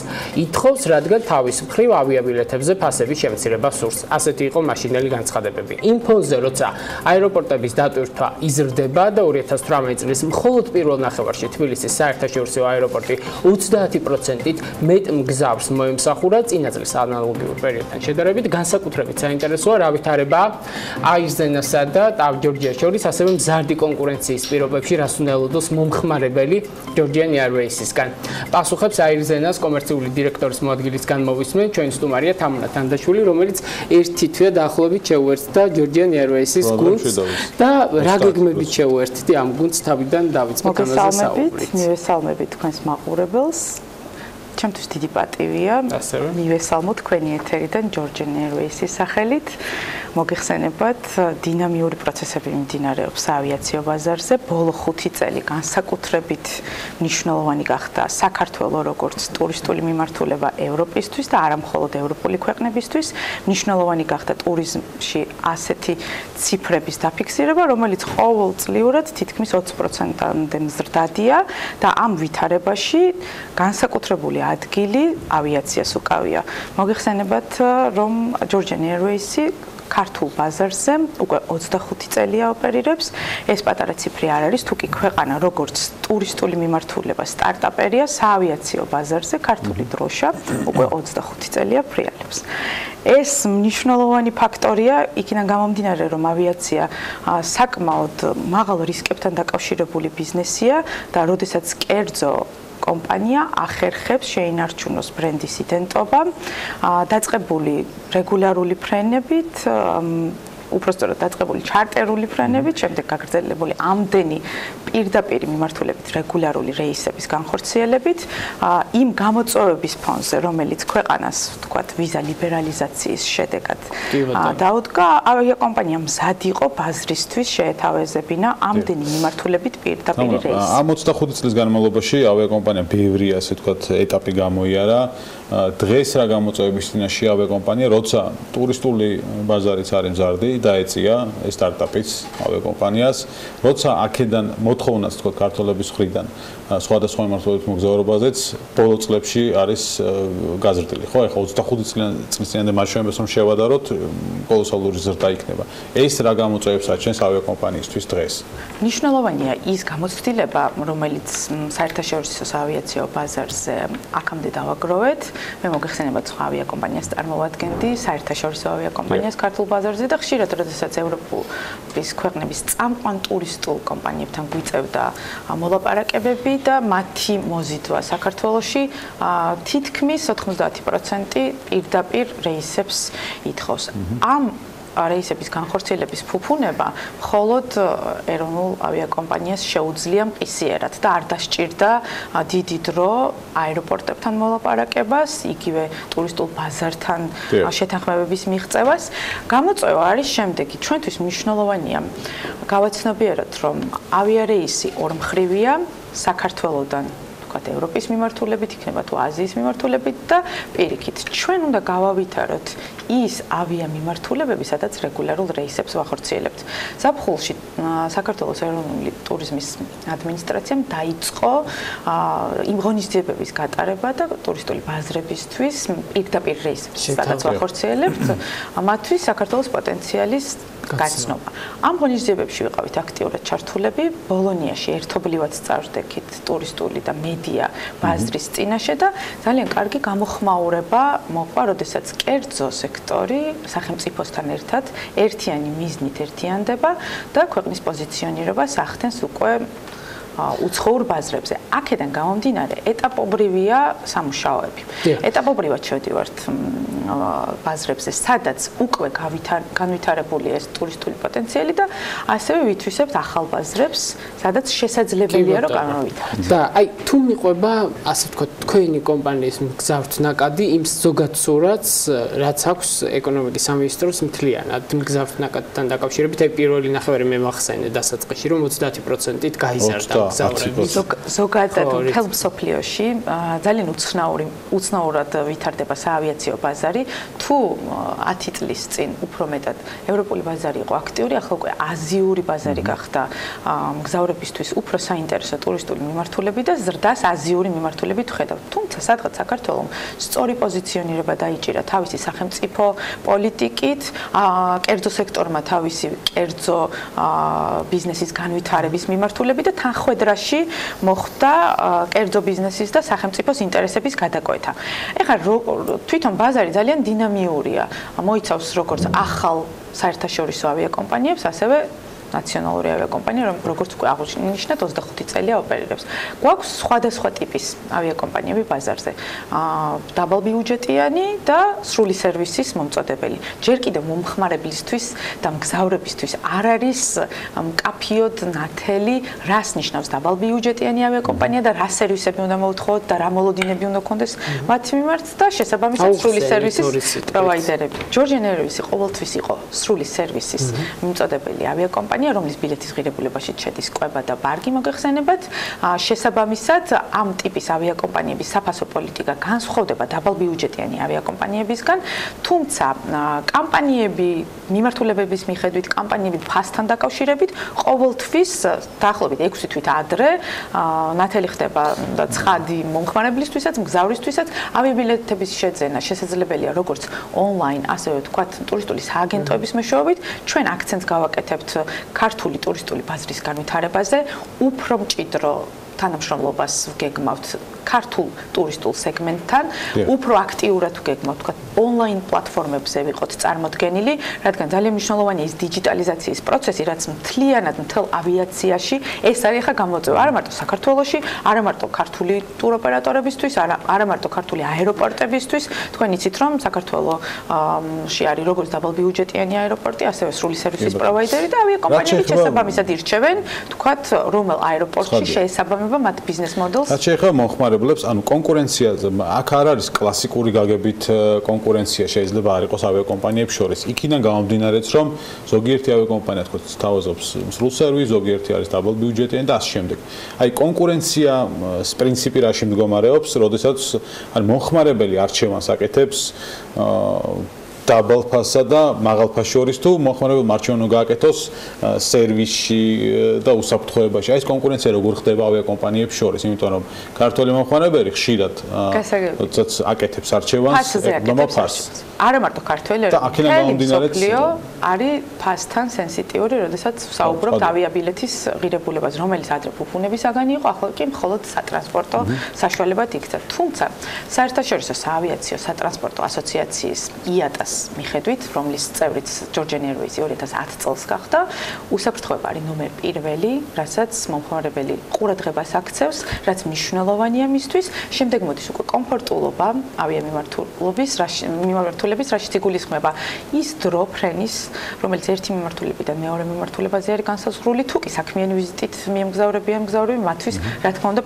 ითხოვს, რადგან თავის მხრივ ავიაბილეთებზე ფასების შემცირება სურს. ასეთი იყო მაშინელი განცხადებები. იმ ფონზე, როცა აეროპორტების დატვირთვა იზრდება და 2018 წლის მხოლოდ პირველ ნახევარში თბილისის საერთაშორისო აეროპორტი 30%-ით მეტ მგზავრს მოემსახურა წინა წლის ანალოგიურ პერიოდთან შედარებით, განსაკუთრებით საინტერესოა რა ვითარებაა აირზენასა და TAV Georgia's შორის, ასევე მზარდი კონკურენციის პირობებში რას უნდა ელოდოს მომხმარებელი ჯორჯიანი აირვეისისგან. პასუხებს აირზენას კომერციული დირექტორის მოადგილისგან მოვისმენ ჩვენი სტუმარია თამუნა თანდაშვილი, რომელიც ერთი თვეა დაახლოებით შეუერთდა ჯორჯიანი აირვეისის გუნდს და რა გეგმებით შეუერთდი ამ გუნდს თავიდან დავიწყოთ ამაზე საუბრი. მივესალმებით თქვენს მაყურებელს. ჩემთვის დიდი პატივია მივესალმოთ თქვენი ეთერიდან ჯორჯიანი აირვეისის სახელით. მოგეხსენებათ, დინამიური პროცესები მიმდინარეობს ავიაციო ბაზარზე. ბოლო 5 წელი განსაკუთრებით მნიშვნელოვანი გახდა საქართველოს როგორც ტურისტული მიმართულება ევროპისთვის და არა მხოლოდ ევროპული ქვეყნებისთვის. მნიშვნელოვანი გახდა ტურიზმში ასეთი ციფრების დაფიქსირება, რომელიც ყოველწლიურად თითქმის 20%-მდე მზრდადია და ამ ვითარებაში განსაკუთრებული ადგილი ავიაციას უკავია. მოგეხსენებათ, რომ ჯორჯიანი აირვეისი ქართულ ბაზარზე უკვე 25 წელია ოპერირებს. ეს პატარა ციფრი არ არის, თუკი ქვეყანა როგორც ტურისტული მიმართულება სტარტაპერია, საავიაციო ბაზარზე ქართული დროშა უკვე 25 წელია ფრიალებს. ეს მნიშვნელოვანი ფაქტორია, იქიდან გამომდინარე, რომ ავიაცია საკმაოდ მაღალ რისკებთან დაკავშირებული ბიზნესია და როდესაც კერძო კომპანია ახერხებს შეინარჩუნოს ბრენდის იდენტობა, დაწყებული რეგულარული ფრენებით, უпростоრად დაწყებული ჩარტერული ფრენებით, შემდეგ გაგრძელებული ამდენი პირდაპირ მიმართულებით რეგულარული რეისების განხორციელებით, იმ გამოწვევების ფონზე, რომელიც ქვეყანას, ვთქვათ, ვიზა ლიბერალიზაციის შედეგად დაუდგა, ავიაკომპანია მზად იყო ბაზრისთვის შეეთავაზებინა ამდენი მიმართულებით პირდაპირ რეისი. ამ 25 წლის განმავლობაში ავიაკომპანია ბევრი, ასე ვთქვათ, ეტაპი გამოიარა. დღეს რა გამოწვევების წინაშე ავიაკომპანია, როცა ტურისტული ბაზარიც არის მზარდი, დაეწია ეს სტარტაპიც ავიაკომპანიას, როცა აქედან მოთხოვნაც თქვა ქართველების მხრიდან სხვადასხვა მიმართულებით მოგზაურობაზეც ბოლო წლებში არის გაზრდილი, ხო? ეხლა 25 წლის წინამდე მარშრუტებს რომ შევადაროთ, კოლოსალური ზრდა იქნება. ეს რა გამოწვევებს აჩენს ავიაკომპანიისთვის დღეს? მნიშვნელოვანია ის გამოცდილება, რომელიც საერთაშორისო ავიაციო ბაზარზე აქამდე დავაგროვეთ. მე მოგეხსენებათ, სხვა ავიაკომპანიას წარმოვადგენდი, საერთაშორისო ავიაკომპანიას ქართულ ბაზარზე და ხშირად, როდესაც ევროპის ქვეყნების წამყვან ტურისტულ კომპანიებთან გვიწევდა მოლაპარაკებები და მათი მოზიდვა საქართველოში თითქმის 90% პირდაპირ რეისებს ითხოვს. ამ რეისების განხორციელების ფუფუნება მხოლოდ ეროვნულ ავიაკომპანიას შეუძლია მყისიერად და არ დასჭირდა დიდი დრო აეროპორტებთან მოლაპარაკებას, იგივე ტურისტულ ბაზართან შეთანხმებების მიღწევას. გამოწვევა არის შემდეგი. ჩვენთვის მნიშვნელოვანია გავაცნობიეროთ, რომ ავიარეისი ორმხრივია საქართველოდან ევროპის მიმართულებით, იქნება თუ აზიის მიმართულებით და პირიქით. ჩვენ უნდა გავავითაროთ ის ავიამიმართულებები, სადაც რეგულარულ რეისებს ვახორციელებთ. ზაფხულში საქართველოს ეროვნული ტურიზმის ადმინისტრაციამ დაიწყო იმ ღონისძიებების გატარება და ტურისტული ბაზრებისთვის პირდაპირ რეისებს, სადაც ვახორციელებთ, მათთვის საქართველოს პოტენციალის გაცნობა. ამ ღონისძიებებში ვიყავით აქტიურად ჩართულები, ბოლონიაში ერთობლივად წარვდექით ტურისტული და მედია ბაზრის წინაშე და ძალიან კარგი გამოხმაურება მოყვა, როდესაც კერძო სექტორი სახელმწიფოსთან ერთად ერთიანი მიზნით ერთიანდება და ქვეყნის პოზიციონირებას ახდენს უკვე უცხოურ ბაზრებზე. აქედან გამომდინარე, ეტაპობრივია სამუშაოები. ეტაპობრივად შევდივართ ბაზრებზე, სადაც უკვე განვითარებულია ეს ტურისტული პოტენციალი და ასევე ვითვისებთ ახალ ბაზრებს, სადაც შესაძლებელია რომ განვითარდეს. და აი თუ მიყვება, ასე ვთქვათ, თქვენი კომპანიის მგზავრთ ნაკადი იმ ზოგად სურათს, რაც აქვს ეკონომიკის სამინისტროს მთლიანად მგზავრთ ნაკადთან დაკავშირებით, აი პირველი ნახევარი მე მახსენე დასაწყისში, რომ 30%-ით გაიზარდა მგზავრები. ზოგადად მთელ მსოფლიოში ძალიან უცნაურად ვითარდება საავიაციო ბაზარი. თუ 10 წლის წინ უფრო მეტად ევროპული ბაზარი იყო აქტიური, ახლა უკვე აზიური ბაზარი გახდა მგზავრებისთვის უფრო საინტერესო ტურისტული მიმართულები და ზრდას აზიური მიმართულებით ხედავთ. თუმცა სადღაც საქართველოს სწორი პოზიციონირება დაიჭირა თავისი სახელმწიფო პოლიტიკით, კერძო სექტორმა თავისი კერძო ბიზნესის განვითარების მიმართულებით და თანხმედრაში მოხდა კერძო ბიზნესის და სახელმწიფოს ინტერესების გადაკვეთა. ეხლა თვითონ ბაზარი ძალიან დინამიურია. მოიცავს როგორც ახალ საერთაშორისო ავიაკომპანიებს, ასევე ნაციონალური ავიაკომპანია, როგორც უკვე აღნიშნეთ, 25 წელია ოპერირებს. გვაქვს სხვადასხვა ტიპის ავიაკომპანიები ბაზარზე. დაბალბიუჯეტიანი და სრული სერვისის მომწოდებელი. ჯერ კიდევ მომხმარებლისთვის და მგზავრებისთვის არ არის მკაფიოდ ნათელი, რას ნიშნავს დაბალბიუჯეტიანი ავიაკომპანია და რა სერვისები უნდა მოუთხოვოთ და რა მოლოდინები უნდა გქონდეს მათ მიმართ და შესაბამისად სრული სერვისის პროვაიდერები. Georgian Airways ყოველთვის იყო სრული სერვისის მიმწოდებელი ავიაკომპანია, რომლის ბილეთის ღირებულებაში შედის კვება და ბარგი მოგეხსენებათ. შესაბამისად, ამ ტიპის ავიაკომპანიების საფასო პოლიტიკა განსხვავდება დაბალბიუჯეტიანი ავიაკომპანიებისგან, თუმცა კამპანიები მიმართულებების მიხედვით, კამპანიები ფასთან დაკავშირებით, ყოველთვის დაახლოებით 6 თვით ადრე ნათელი ხდება და ცხადი მომხმარებლისთვისაც, მგზავრისთვისაც ავიაბილეთების შეძენა შესაძლებელია როგორც ონლაინ, ასევე ვთქვათ, ტურისტული სააგენტოების მეშვეობით. ჩვენ აქცენტს გავაკეთებთ ქართული ტურისტული ბაზრის განვითარებაზე, უფრო მჭიდრო თანამშრომლობას ვგეგმავთ ქართულ ტურისტულ სეგმენტთან, უფრო აქტიურად ვგეგმავთ, თქვა, ონლაინ პლატფორმებზე ვიყოთ წარმოდგენილი, რადგან ძალიან მნიშვნელოვანია ის დიჯიტალიზაციის პროცესი, რაც მთლიანად მთელ ავიაციაში ეს არის ახლა გამოწვევა, არა მარტო საქართველოში, არა მარტო ქართული ტუროპერატორებისთვის, არა მარტო ქართული აეროპორტებისთვის. თქვენ იცით, რომ საქართველოში არის როგორც დაბალბიუჯეტიანი აეროპორტი, ასევე სრული სერვისის პროვაიდერი და ავიაკომპანიები შესაბამისად ირჩევენ, თქვათ, რომელ აეროპორტში შეესაბამება მათ ბიზნეს მოდელს. რაც შეეხება მომხმარებლებს, ანუ კონკურენციაზე, აქ არ არის კლასიკური გაგებით კონკურენცია შეიძლება არ იყოს ავიაკომპანიებს შორის. იქიდან გამომდინარეც, რომ ზოგიერთი ავიაკომპანია თქო თავაზობს სრულ სერვისს, ზოგიერთი არის დაბალბიუჯეტიანი და ასე შემდეგ. აი კონკურენციის პრინციპი რაში მდგომარეობს, როდესაც ანუ მომხმარებელი არჩევანს აკეთებს დაბალ ფასსა და მაღალ ფასს შორის თუ მომხმარებელმა არჩევანი გააკეთოს სერვისში და უსაფრთხოებაში. აი ეს კონკურენცია როგორ ხდება ავიაკომპანიებს შორის, იმიტომ რომ ქართული მომხმარებელი ხშირად როდესაც აკეთებს არჩევანს, ეკნობა ფასს. არა მარტო ქართველი, მსოფლიო არის ფასთან სენსიტიური, როდესაც ვსაუბრობთ ავიაბილეთის ღირებულებას, რომელიც ადრე ფუფუნების საგანი იყო, ახლა კი მხოლოდ სატრანსპორტო საშუალებად იქცა. თუმცა საერთაშორისო საავიაციო სატრანსპორტო ასოციაციის IATA-ს მიხედვით, რომლის წევრიც Georgian Airways 2010 წელს გახდა, უსაფრთხოება არის ნომერ პირველი, რასაც მომხმარებელი ყურადღებას აქცევს, რაც მნიშვნელოვანია მისთვის. შემდეგ მოდის უკვე კომფორტულობა ავიამიმართულების, რაშიც იგულისხმება ის დრო ფრენის, რომელიც ერთი მიმართულებიდან მეორე მიმართულებაზე არის განსაზღვრული, თუ კი საქმიანი ვიზიტით მიემგზავრებიან მგზავრები, მათთვის რა თქმა უნდა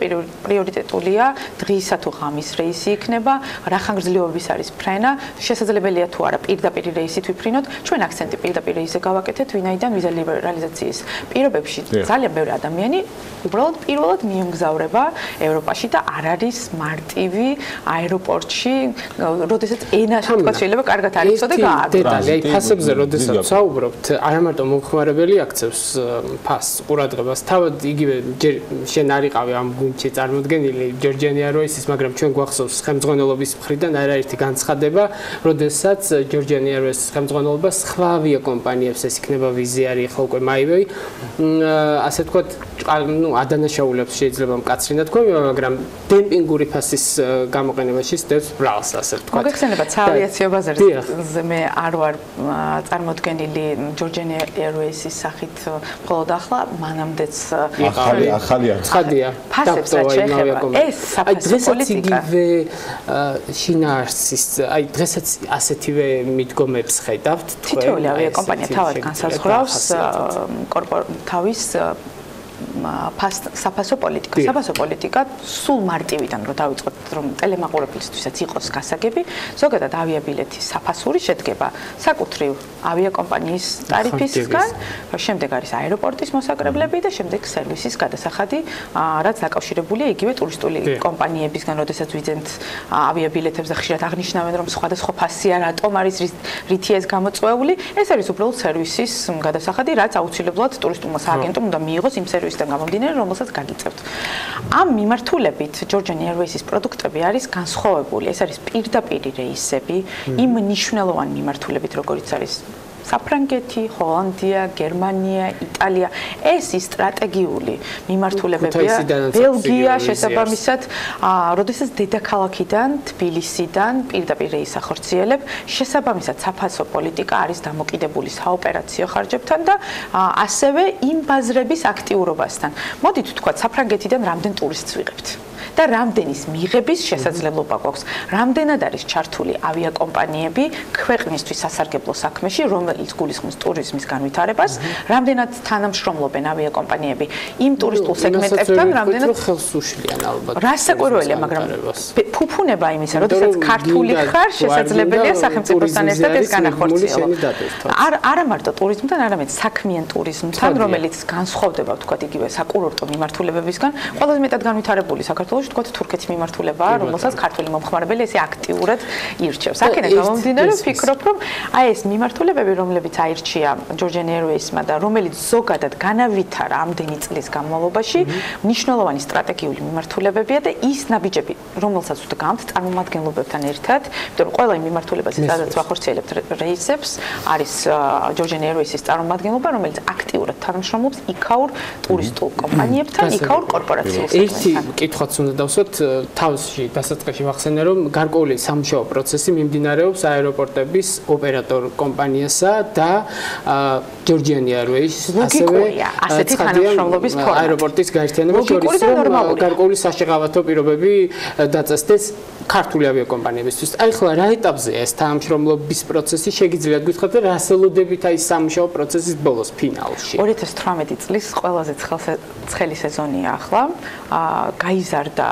პრიორიტეტულია დღისა თუ ღამის რეისი იქნება, რა ხანგრძლივობის არის ფრენა, შესაძლებელია თუ არა პირდაპირ რეისით ვიფრინოთ, ჩვენ აქცენტი პირდაპირ რეისზე გავაკეთეთ, ვინაიდან ვიზა ლიბერალიზაციის პირობებში ძალიან ბევრი ადამიანი უბრალოდ პირველად მიემგზავრება ევროპაში და არ არის მარტივი აეროპორტში, როდესაც ენა თქვა შეიძლება კარგად არის და გააგრძელოს. აი ფასებზე როდესაც საუბრობთ, არა მარტო მომხმარებელი აქცევს ფასს ყურადღებას, თავად იგივე შენ არ იყავი ამ გუნდში წარმოდგენილი Georgian Airways-ის, მაგრამ ჩვენ გვახსოვს ხელმძღვანელობის მხრიდან არაერთი განცხადება, როდესაც Georgian Airways ხელმძღვანელობას სხვა ავიაკომპანიებს ეს იქნება ვიზია არის ხო უკვე მაივეი ასე ვთქვათ ადანაშაულებს შეიძლება მკაცრინა თქვა მაგრამ დემპინგური ფასის გამოყენებაში სდევს ბრალს ასე ვთქვათ მოგეხსენებათ საავიაციო ბაზარზე მე არ ვარ წარმოდგენილი Georgian Airways-ის სახით მხოლოდ ახლა მანამდეც ახალია ცხადია ფასებს რაც შეეხება ეს საფასო პოლიტიკა შინაარსის აი დღესაც ასეთივე მიდგომებს ხედავთ თითოეული ავიაკომპანია თავად განსაზღვრავს თავის საფასო პოლიტიკა. საფასო პოლიტიკა სულ მარტივიდან რო დავიწყოთ რომ ტელემაყურებლისთვისაც იყოს გასაგები, ზოგადად ავიაბილეთის საფასური შედგება საკუთრივ ავიაკომპანიის ტარიფისგან, შემდეგ არის აეროპორტის მოსაკრებლები და შემდეგ სერვისის გადასახადი, რაც დაკავშირებულია იგივე ტურისტული კომპანიებისგან, როდესაც ვიძენთ ავიაბილეთებს და ხშირად აღნიშნავენ რომ სხვადასხვა ფასია რატომ არის რითი ეს გამოწვეული, ეს არის უბრალოდ სერვისის გადასახადი, რაც აუცილებლად ტურისტულმა სააგენტომ უნდა მიიღოს იმ სერვისიდან გამომდინარე, რომელსაც გაგიწევთ. ამ მიმართულებით Georgian Airways-ის პროდუქტები არის განსხვავებული. ეს არის პირდაპირი რეისები, იმ მნიშვნელოვანი მიმართულებით, როგორიც არის საფრანგეთი, ჰოლანდია, გერმანია, იტალია. ეს ის სტრატეგიული მიმართულებებია. ბელგია შესაბამისად, როდესაც დედაქალაქიდან, თბილისიდან პირდაპირ რეისს ახორციელებ, შესაბამისად საფასო პოლიტიკა არის დამოკიდებული საოპერაციო ხარჯებთან და ასევე იმ ბაზრების აქტიურობასთან. მოდით ვთქვათ, საფრანგეთიდან რამდენ ტურისტს ვიღებთ. და რამდენის მიღების შესაძლებლობა გვაქვს. რამდენად არის ჩართული ავიაკომპანიები ქვეყნისთვის სასარგებლო საქმეში, რომელიც გულისხმობს ტურიზმის განვითარებას, რამდენად თანამშრომლობენ ავიაკომპანიები იმ ტურისტულ სეგმენტებთან, რამდენად ხელს უშლიან ალბათ. რასაკვირველია, მაგრამ ფუფუნება იმისა, როდესაც ქართული ხარ, შესაძლებელია სახელმწიფოსთან ერთად ეს განახორციელო. არა მარტო ტურიზმთან, არამედ საქმიან ტურიზმთან, რომელიც განსხვავდება, ვთქვათ, იგივე საკურორტო მიმართულებებისგან, ყველაზე მეტად განვითარებული საქართველოში ვთქვათ თურქეთის მიმართულებაა, რომელსაც ქართული მომხმარებელი ესე აქტიურად ირჩევს. აქედან გამომდინარე ვფიქრობ, რომ აი ეს მიმართულებები, რომლებიც აირჩია Georgian Airways-მა და რომელიც ზოგადად განავითარა ამდენი წლის განმავლობაში, მნიშვნელოვანი სტრატეგიული მიმართულებებია და ის ნაბიჯები, რომელსაც უდგამთ წარმომადგენლობებთან ერთად, იმიტომ რომ ყველა იმ მიმართულებაზე, სადაც ვახორციელებთ რეისებს, არის Georgian Airways-ის წარმომადგენლობა, რომელიც აქტიურად თანამშრომლობს იქაურ ტურისტულ კომპანიებთან, იქაურ კორპორაციულ სექტორთან. ერთი კითხვაც უნდა დავსვათ თავში დასაწყისში ვახსენე რომ გარკვეული სამუშაო პროცესი მიმდინარეობს აეროპორტების ოპერატორ კომპანიასა და Georgian Airways ასევე ასეთი თანამშრომლობის ფორმა აეროპორტის გაერთიანება შორის გარკვეული საშეღავათო პირობები დაწესდეს ქართული ავიაკომპანიებისთვის. აი ხლა რა ეტაპზეა ეს თანამშრომლობის პროცესი? შეგიძლიათ გითხრათ რა სელოდებით აი სამუშაო პროცესის ბოლოს ფინალში? 2018 წლის ყველაზე ცხელი სეზონია ახლა. გაიზარდა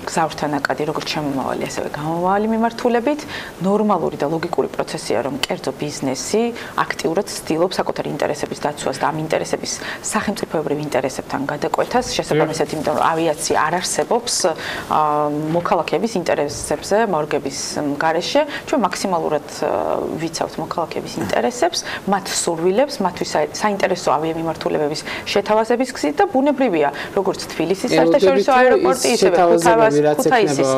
გზავრთან აკადი როგორც შემომავალი, ასევე გამომავალი მიმართულებით. ნორმალური და ლოგიკური პროცესია, რომ კერძო ბიზნესი აქტიურად ცდილობს საკუთარი ინტერესების დაცვას და ამ ინტერესების სახელმწიფოებრივ ინტერესებთან გადაკვეთას, შესაბამისად, იმიტომ რომ ავიაცია არ არსებობს მოქალაქეების ინტერესებზე მორგების გარეშე. ჩვენ მაქსიმალურად ვიცავთ მოქალაქეების ინტერესებს, მათ სურვილებს, მათთვის საინტერესო ავიამიმართულებების შეთავაზების გზით და ბუნებრივია, როგორც თბილისის საერთაშორისო აეროპორტი, ისევე ქუთაისის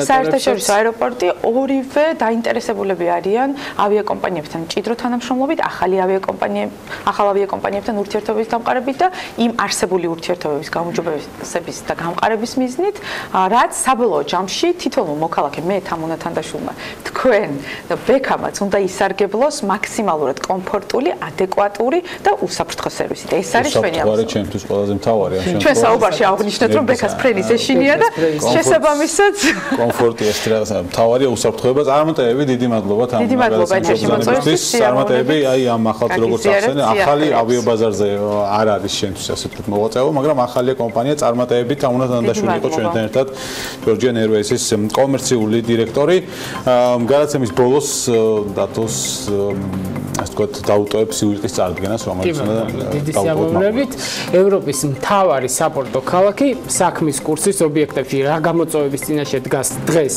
საერთაშორისო აეროპორტი ორივე დაინტერესებულები არიან ავიაკომპანიებთან მჭიდრო თანამშრომლობით, ახალ ავიაკომპანიებთან ურთიერთობების დამყარებით და იმ არსებული ურთიერთობების გაუმჯობესების და გამყარების მიზნით, რაც საბოლოო ჯამში თითოეულ მოქალაქე მე თამუნათანდაშულმა თქვენ და ბექამაც უნდა ისარგებლოს მაქსიმალურად კომფორტული, ადეკვატური და უსაფრთხო სერვისი. და ეს არის ჩვენი ამბავი. ჩემთვის ყველაზე მთავარი ამ შემთხვევაში. ჩვენ საუბარში აღვნიშნეთ, რომ ბექას ფრენის ეშინია და შესაბამისად კომფორტი ეს რაღაცა მთავარია უსაფრთხოება. წარმატებები, დიდი მადლობა თანამშრომლობისთვის. წარმატებები, აი ამ ახალ როგორც ახსენე, ახალი ავიაბაზარზე არ არის შენთვის ასე ვთქვით მოღვაწეობა, მაგრამ ახალია კომპანია, წარმატებებით უნდა დანდაშვილი იყო ჩვენთან ერთად Georgian Airways-ის კომერციული დირექტორი. გადაცემის ბოლოს დათოს ასე ვთქვათ დაუტოვებს სიუჟეტის წარდგენას, რომელიც უნდა დავუყურებით. ევროპის მთავარი საპორტო ქალაქი საქმის კურსის ობიექტებში რა გამოწვევების წინაშე დგას დღეს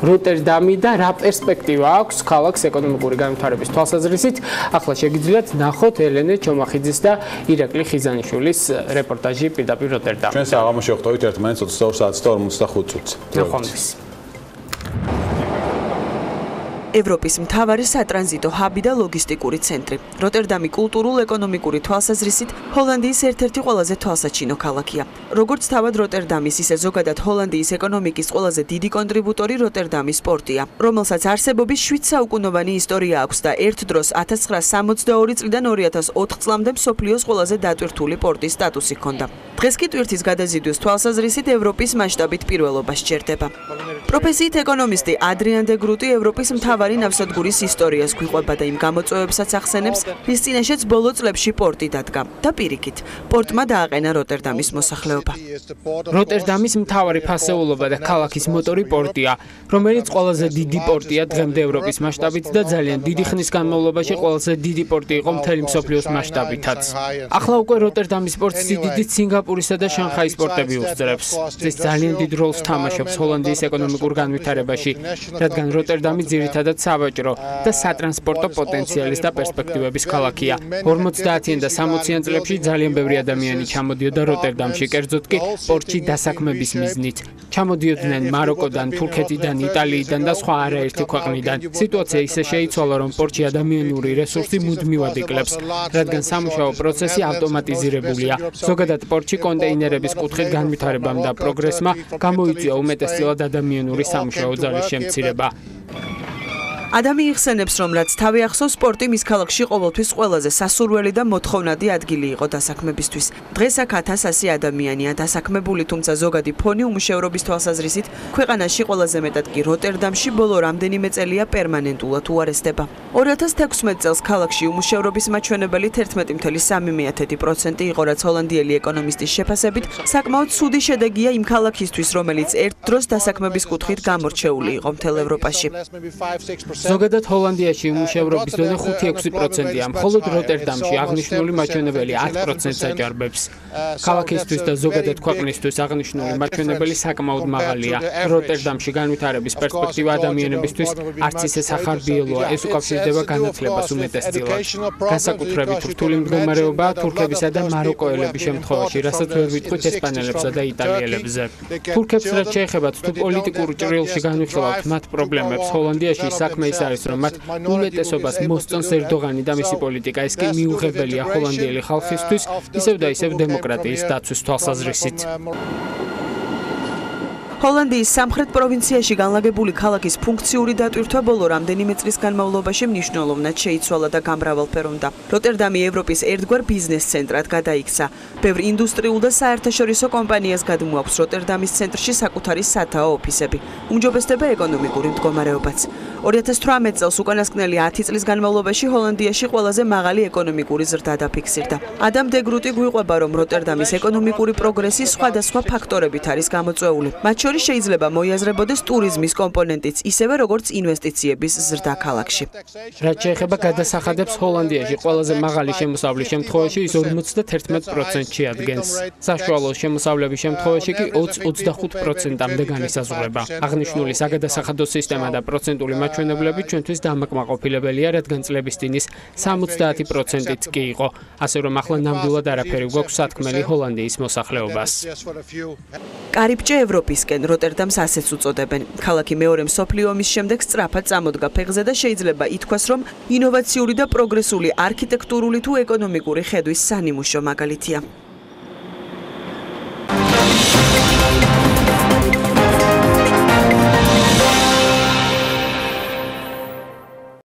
როტერდამი და რა პერსპექტივა აქვს ქალაქს ეკონომიკური განვითარების თვალსაზრისით? ახლა შეგიძლიათ ნახოთ ელენე ჩომახიძის და ირაკლი ხიზანიშვილის რეპორტაჟი პირდაპირ როტერდამში. ჩვენ საღამოში ვხვდებით ერთმანეთს 22 საათს და 45 წუთს. ნახვამდის. ევროპის მთავარი სატრანზიტო ჰაბი და ლოგისტიკური ცენტრი. როტერდამი კულტურულ-ეკონომიკური თვალსაზრისით ჰოლანდიის ერთ-ერთი ყველაზე თვალსაჩინო ქალაქია. როგორც თავად როტერდამის, ისე ზოგადად ჰოლანდიის ეკონომიკის ყველაზე დიდი კონტრიბუტორი როტერდამის პორტია, რომელსაც არსებობის 7 საუკუნოვანი ისტორია აქვს და ერთ დროს 1962 წლიდან 2004 წლამდე მსოფლიოს ყველაზე დატვირთული პორტის სტატუსი ჰქონდა. დღეს კი ტვირთის გადაზიდვის თვალსაზრისით ევროპის მასშტაბით პირველობა სჭირდება. პროფესიით ეკონომისტი ადრიან დე გრუტი ევროპის მთავარი ნავსადგურის ისტორიას გვიყვება და იმ გამოწვევებსაც ახსენებს, რის წინაშეც ბოლო წლებში პორტი დადგა და პირიქით, პორტმა დააყენა როტერდამის მოსახლეობა. როტერდამის მთავარი ფასეულობა და ქალაქის მოტორი პორტია, რომელიც ყველაზე დიდი პორტია დღემდე ევროპის მასშტაბით და ძალიან დიდი ხნის განმავლობაში ყველაზე დიდი პორტი იყო მთელი მსოფლიოს მასშტაბითაც. ახლა უკვე როტერდამის პორტს სიდიდით სინგაპურისა და შანხაის პორტები უსწრებს. ეს ძალიან დიდ როლს თამაშობს ჰოლანდიის ეკონომიკურ განვითარებაში, რადგან როტერდამი ძირითადად სავაჭრო და სატრანსპორტო პოტენციალის და პერსპექტივების ქალაქია. 50-იან და 60-იან წლებში ძალიან ბევრი ადამიანი ჩამოდიოდა როტერდამში, კერძოდ კი პორტში დასაქმების მიზნით. ჩამოდიოდნენ მაროკოდან, თურქეთიდან, იტალიიდან და სხვა არაერთი ქვეყნიდან. სიტუაცია ისე შეიცვალა, რომ პორტში ადამიანური რესურსი მუდმივად იკლებს, რადგან სამუშაო პროცესი ავტომატიზირებულია. ზოგადად პორტში კონტეინერების კუთხით განვითარებამ და პროგრესმა გამოიწვია უმეტესწილად ადამიანური სამუშაო ძალის შემცირება. ადამი იხსენებს, რომ რაც თავი ახსოვს, სპორტი მის ქალაქში ყოველთვის ყველაზე სასურველი და მოთხოვნადი ადგილი იყო დასაქმებისთვის. დღეს აქ 1100 ადამიანია დასაქმებული, თუმცა ზოგადი ფონი უმუშევრობის თვალსაზრისით ქვეყანაში ყველაზე მეტად კი როტერდამში ბოლო რამდენიმე წელია პერმანენტულად უარესდება. 2016 წელს ქალაქში უმუშევრობის მაჩვენებელი 11.3% იყო, რაც ჰოლანდიელი ეკონომისტის შეფასებით საკმაოდ ცუდი შედეგია იმ ქალაქისთვის, რომელიც ერთ დროს დასაქმების კუთხით გამორჩეული იყო მთელ ევროპაში. ზოგადად ჰოლანდიაში უმუშევრობის დონე 5-6%-ია, მხოლოდ როტერდამში აღნიშნული მაჩვენებელი 10%-ს აჭარბებს. ქალაქისთვის და ზოგადად ქვეყნისთვის აღნიშნული მაჩვენებელი საკმაოდ მაღალია. როტერდამში განვითარების პერსპექტივა ადამიანებისთვის არც ისე სახარბიელოა, ეს უკავშირდება განათლებას უმეტესწილად. განსაკუთრებით რთული მდგომარეობაა თურქებისა და მაროკოელების შემთხვევაში, რასაც ვერ ვიტყვით ესპანელებსა და იტალიელებზე. თურქებს რაც შეეხებათ, თუ პოლიტიკურ ჭრილში განვიხილავთ მათ პრობლემებს, ჰოლანდიაში საქმე ის არის, რომ მათ უმეტესობას მოსწონს ერდოღანი და მისი პოლიტიკა, ეს კი მიუღებელია ჰოლანდიელი ხალხისთვის, ისევ და ისევ დემოკრატიის დაცვის თვალსაზრისით. ჰოლანდიის სამხრეთ პროვინციაში განლაგებული ქალაქის ფუნქციური დატვირთვა ბოლო რამდენიმე წლის განმავლობაში მნიშვნელოვნად შეიცვალა და გამრავალფეროვდა. როტერდამი ევროპის ერთგვარ ბიზნეს ცენტრად გადაიქცა. ბევრ ინდუსტრიულ და საერთაშორისო კომპანიას გადმოაქვს როტერდამის ცენტრში საკუთარი სათაო ოფისები. უმჯობესდება ეკონომიკური მდგომარეობაც. 2018 წელს უკანასკნელი 10 წლის განმავლობაში ჰოლანდიაში ყველაზე მაღალი ეკონომიკური ზრდა დაფიქსირდა. ადამ დე გრუტი გვიყვება, რომ როტერდამის ეკონომიკური პროგრესი სხვადასხვა ფაქტორებით არის გამოწვეული. მათ შორის შეიძლება მოიაზრებოდეს ტურიზმის კომპონენტიც, ისევე როგორც ინვესტიციების ზრდა ქალაქში. რაც შეეხება გადასახადებს, ჰოლანდიაში ყველაზე მაღალი შემოსავლის შემთხვევაში ის 51%-ში ადგენს. საშუალო შემოსავლების შემთხვევაში კი 20-25%-მდე განისაზღვრება. აღნიშნული საგადასახადო სისტემა და პროცენტული მაჩვენებლები ჩვენთვის დამაკმაყოფილებელია, რადგან წლების წინის 70%-ით კი იყო. ასე რომ ახლა ნამდვილად არაფერი გვაქვს სათქმელი ჰოლანდიის მოსახლეობას. კარიბჭე ევროპისკენ როტერდამს ასეც უწოდებენ. ქალაქი მეორე მსოფლიო ომის შემდეგ სწრაფად წამოდგა ფეხზე და შეიძლება ითქვას, რომ ინოვაციური და პროგრესული არქიტექტურული თუ ეკონომიკური ხედვის სანიმუშო მაგალითია.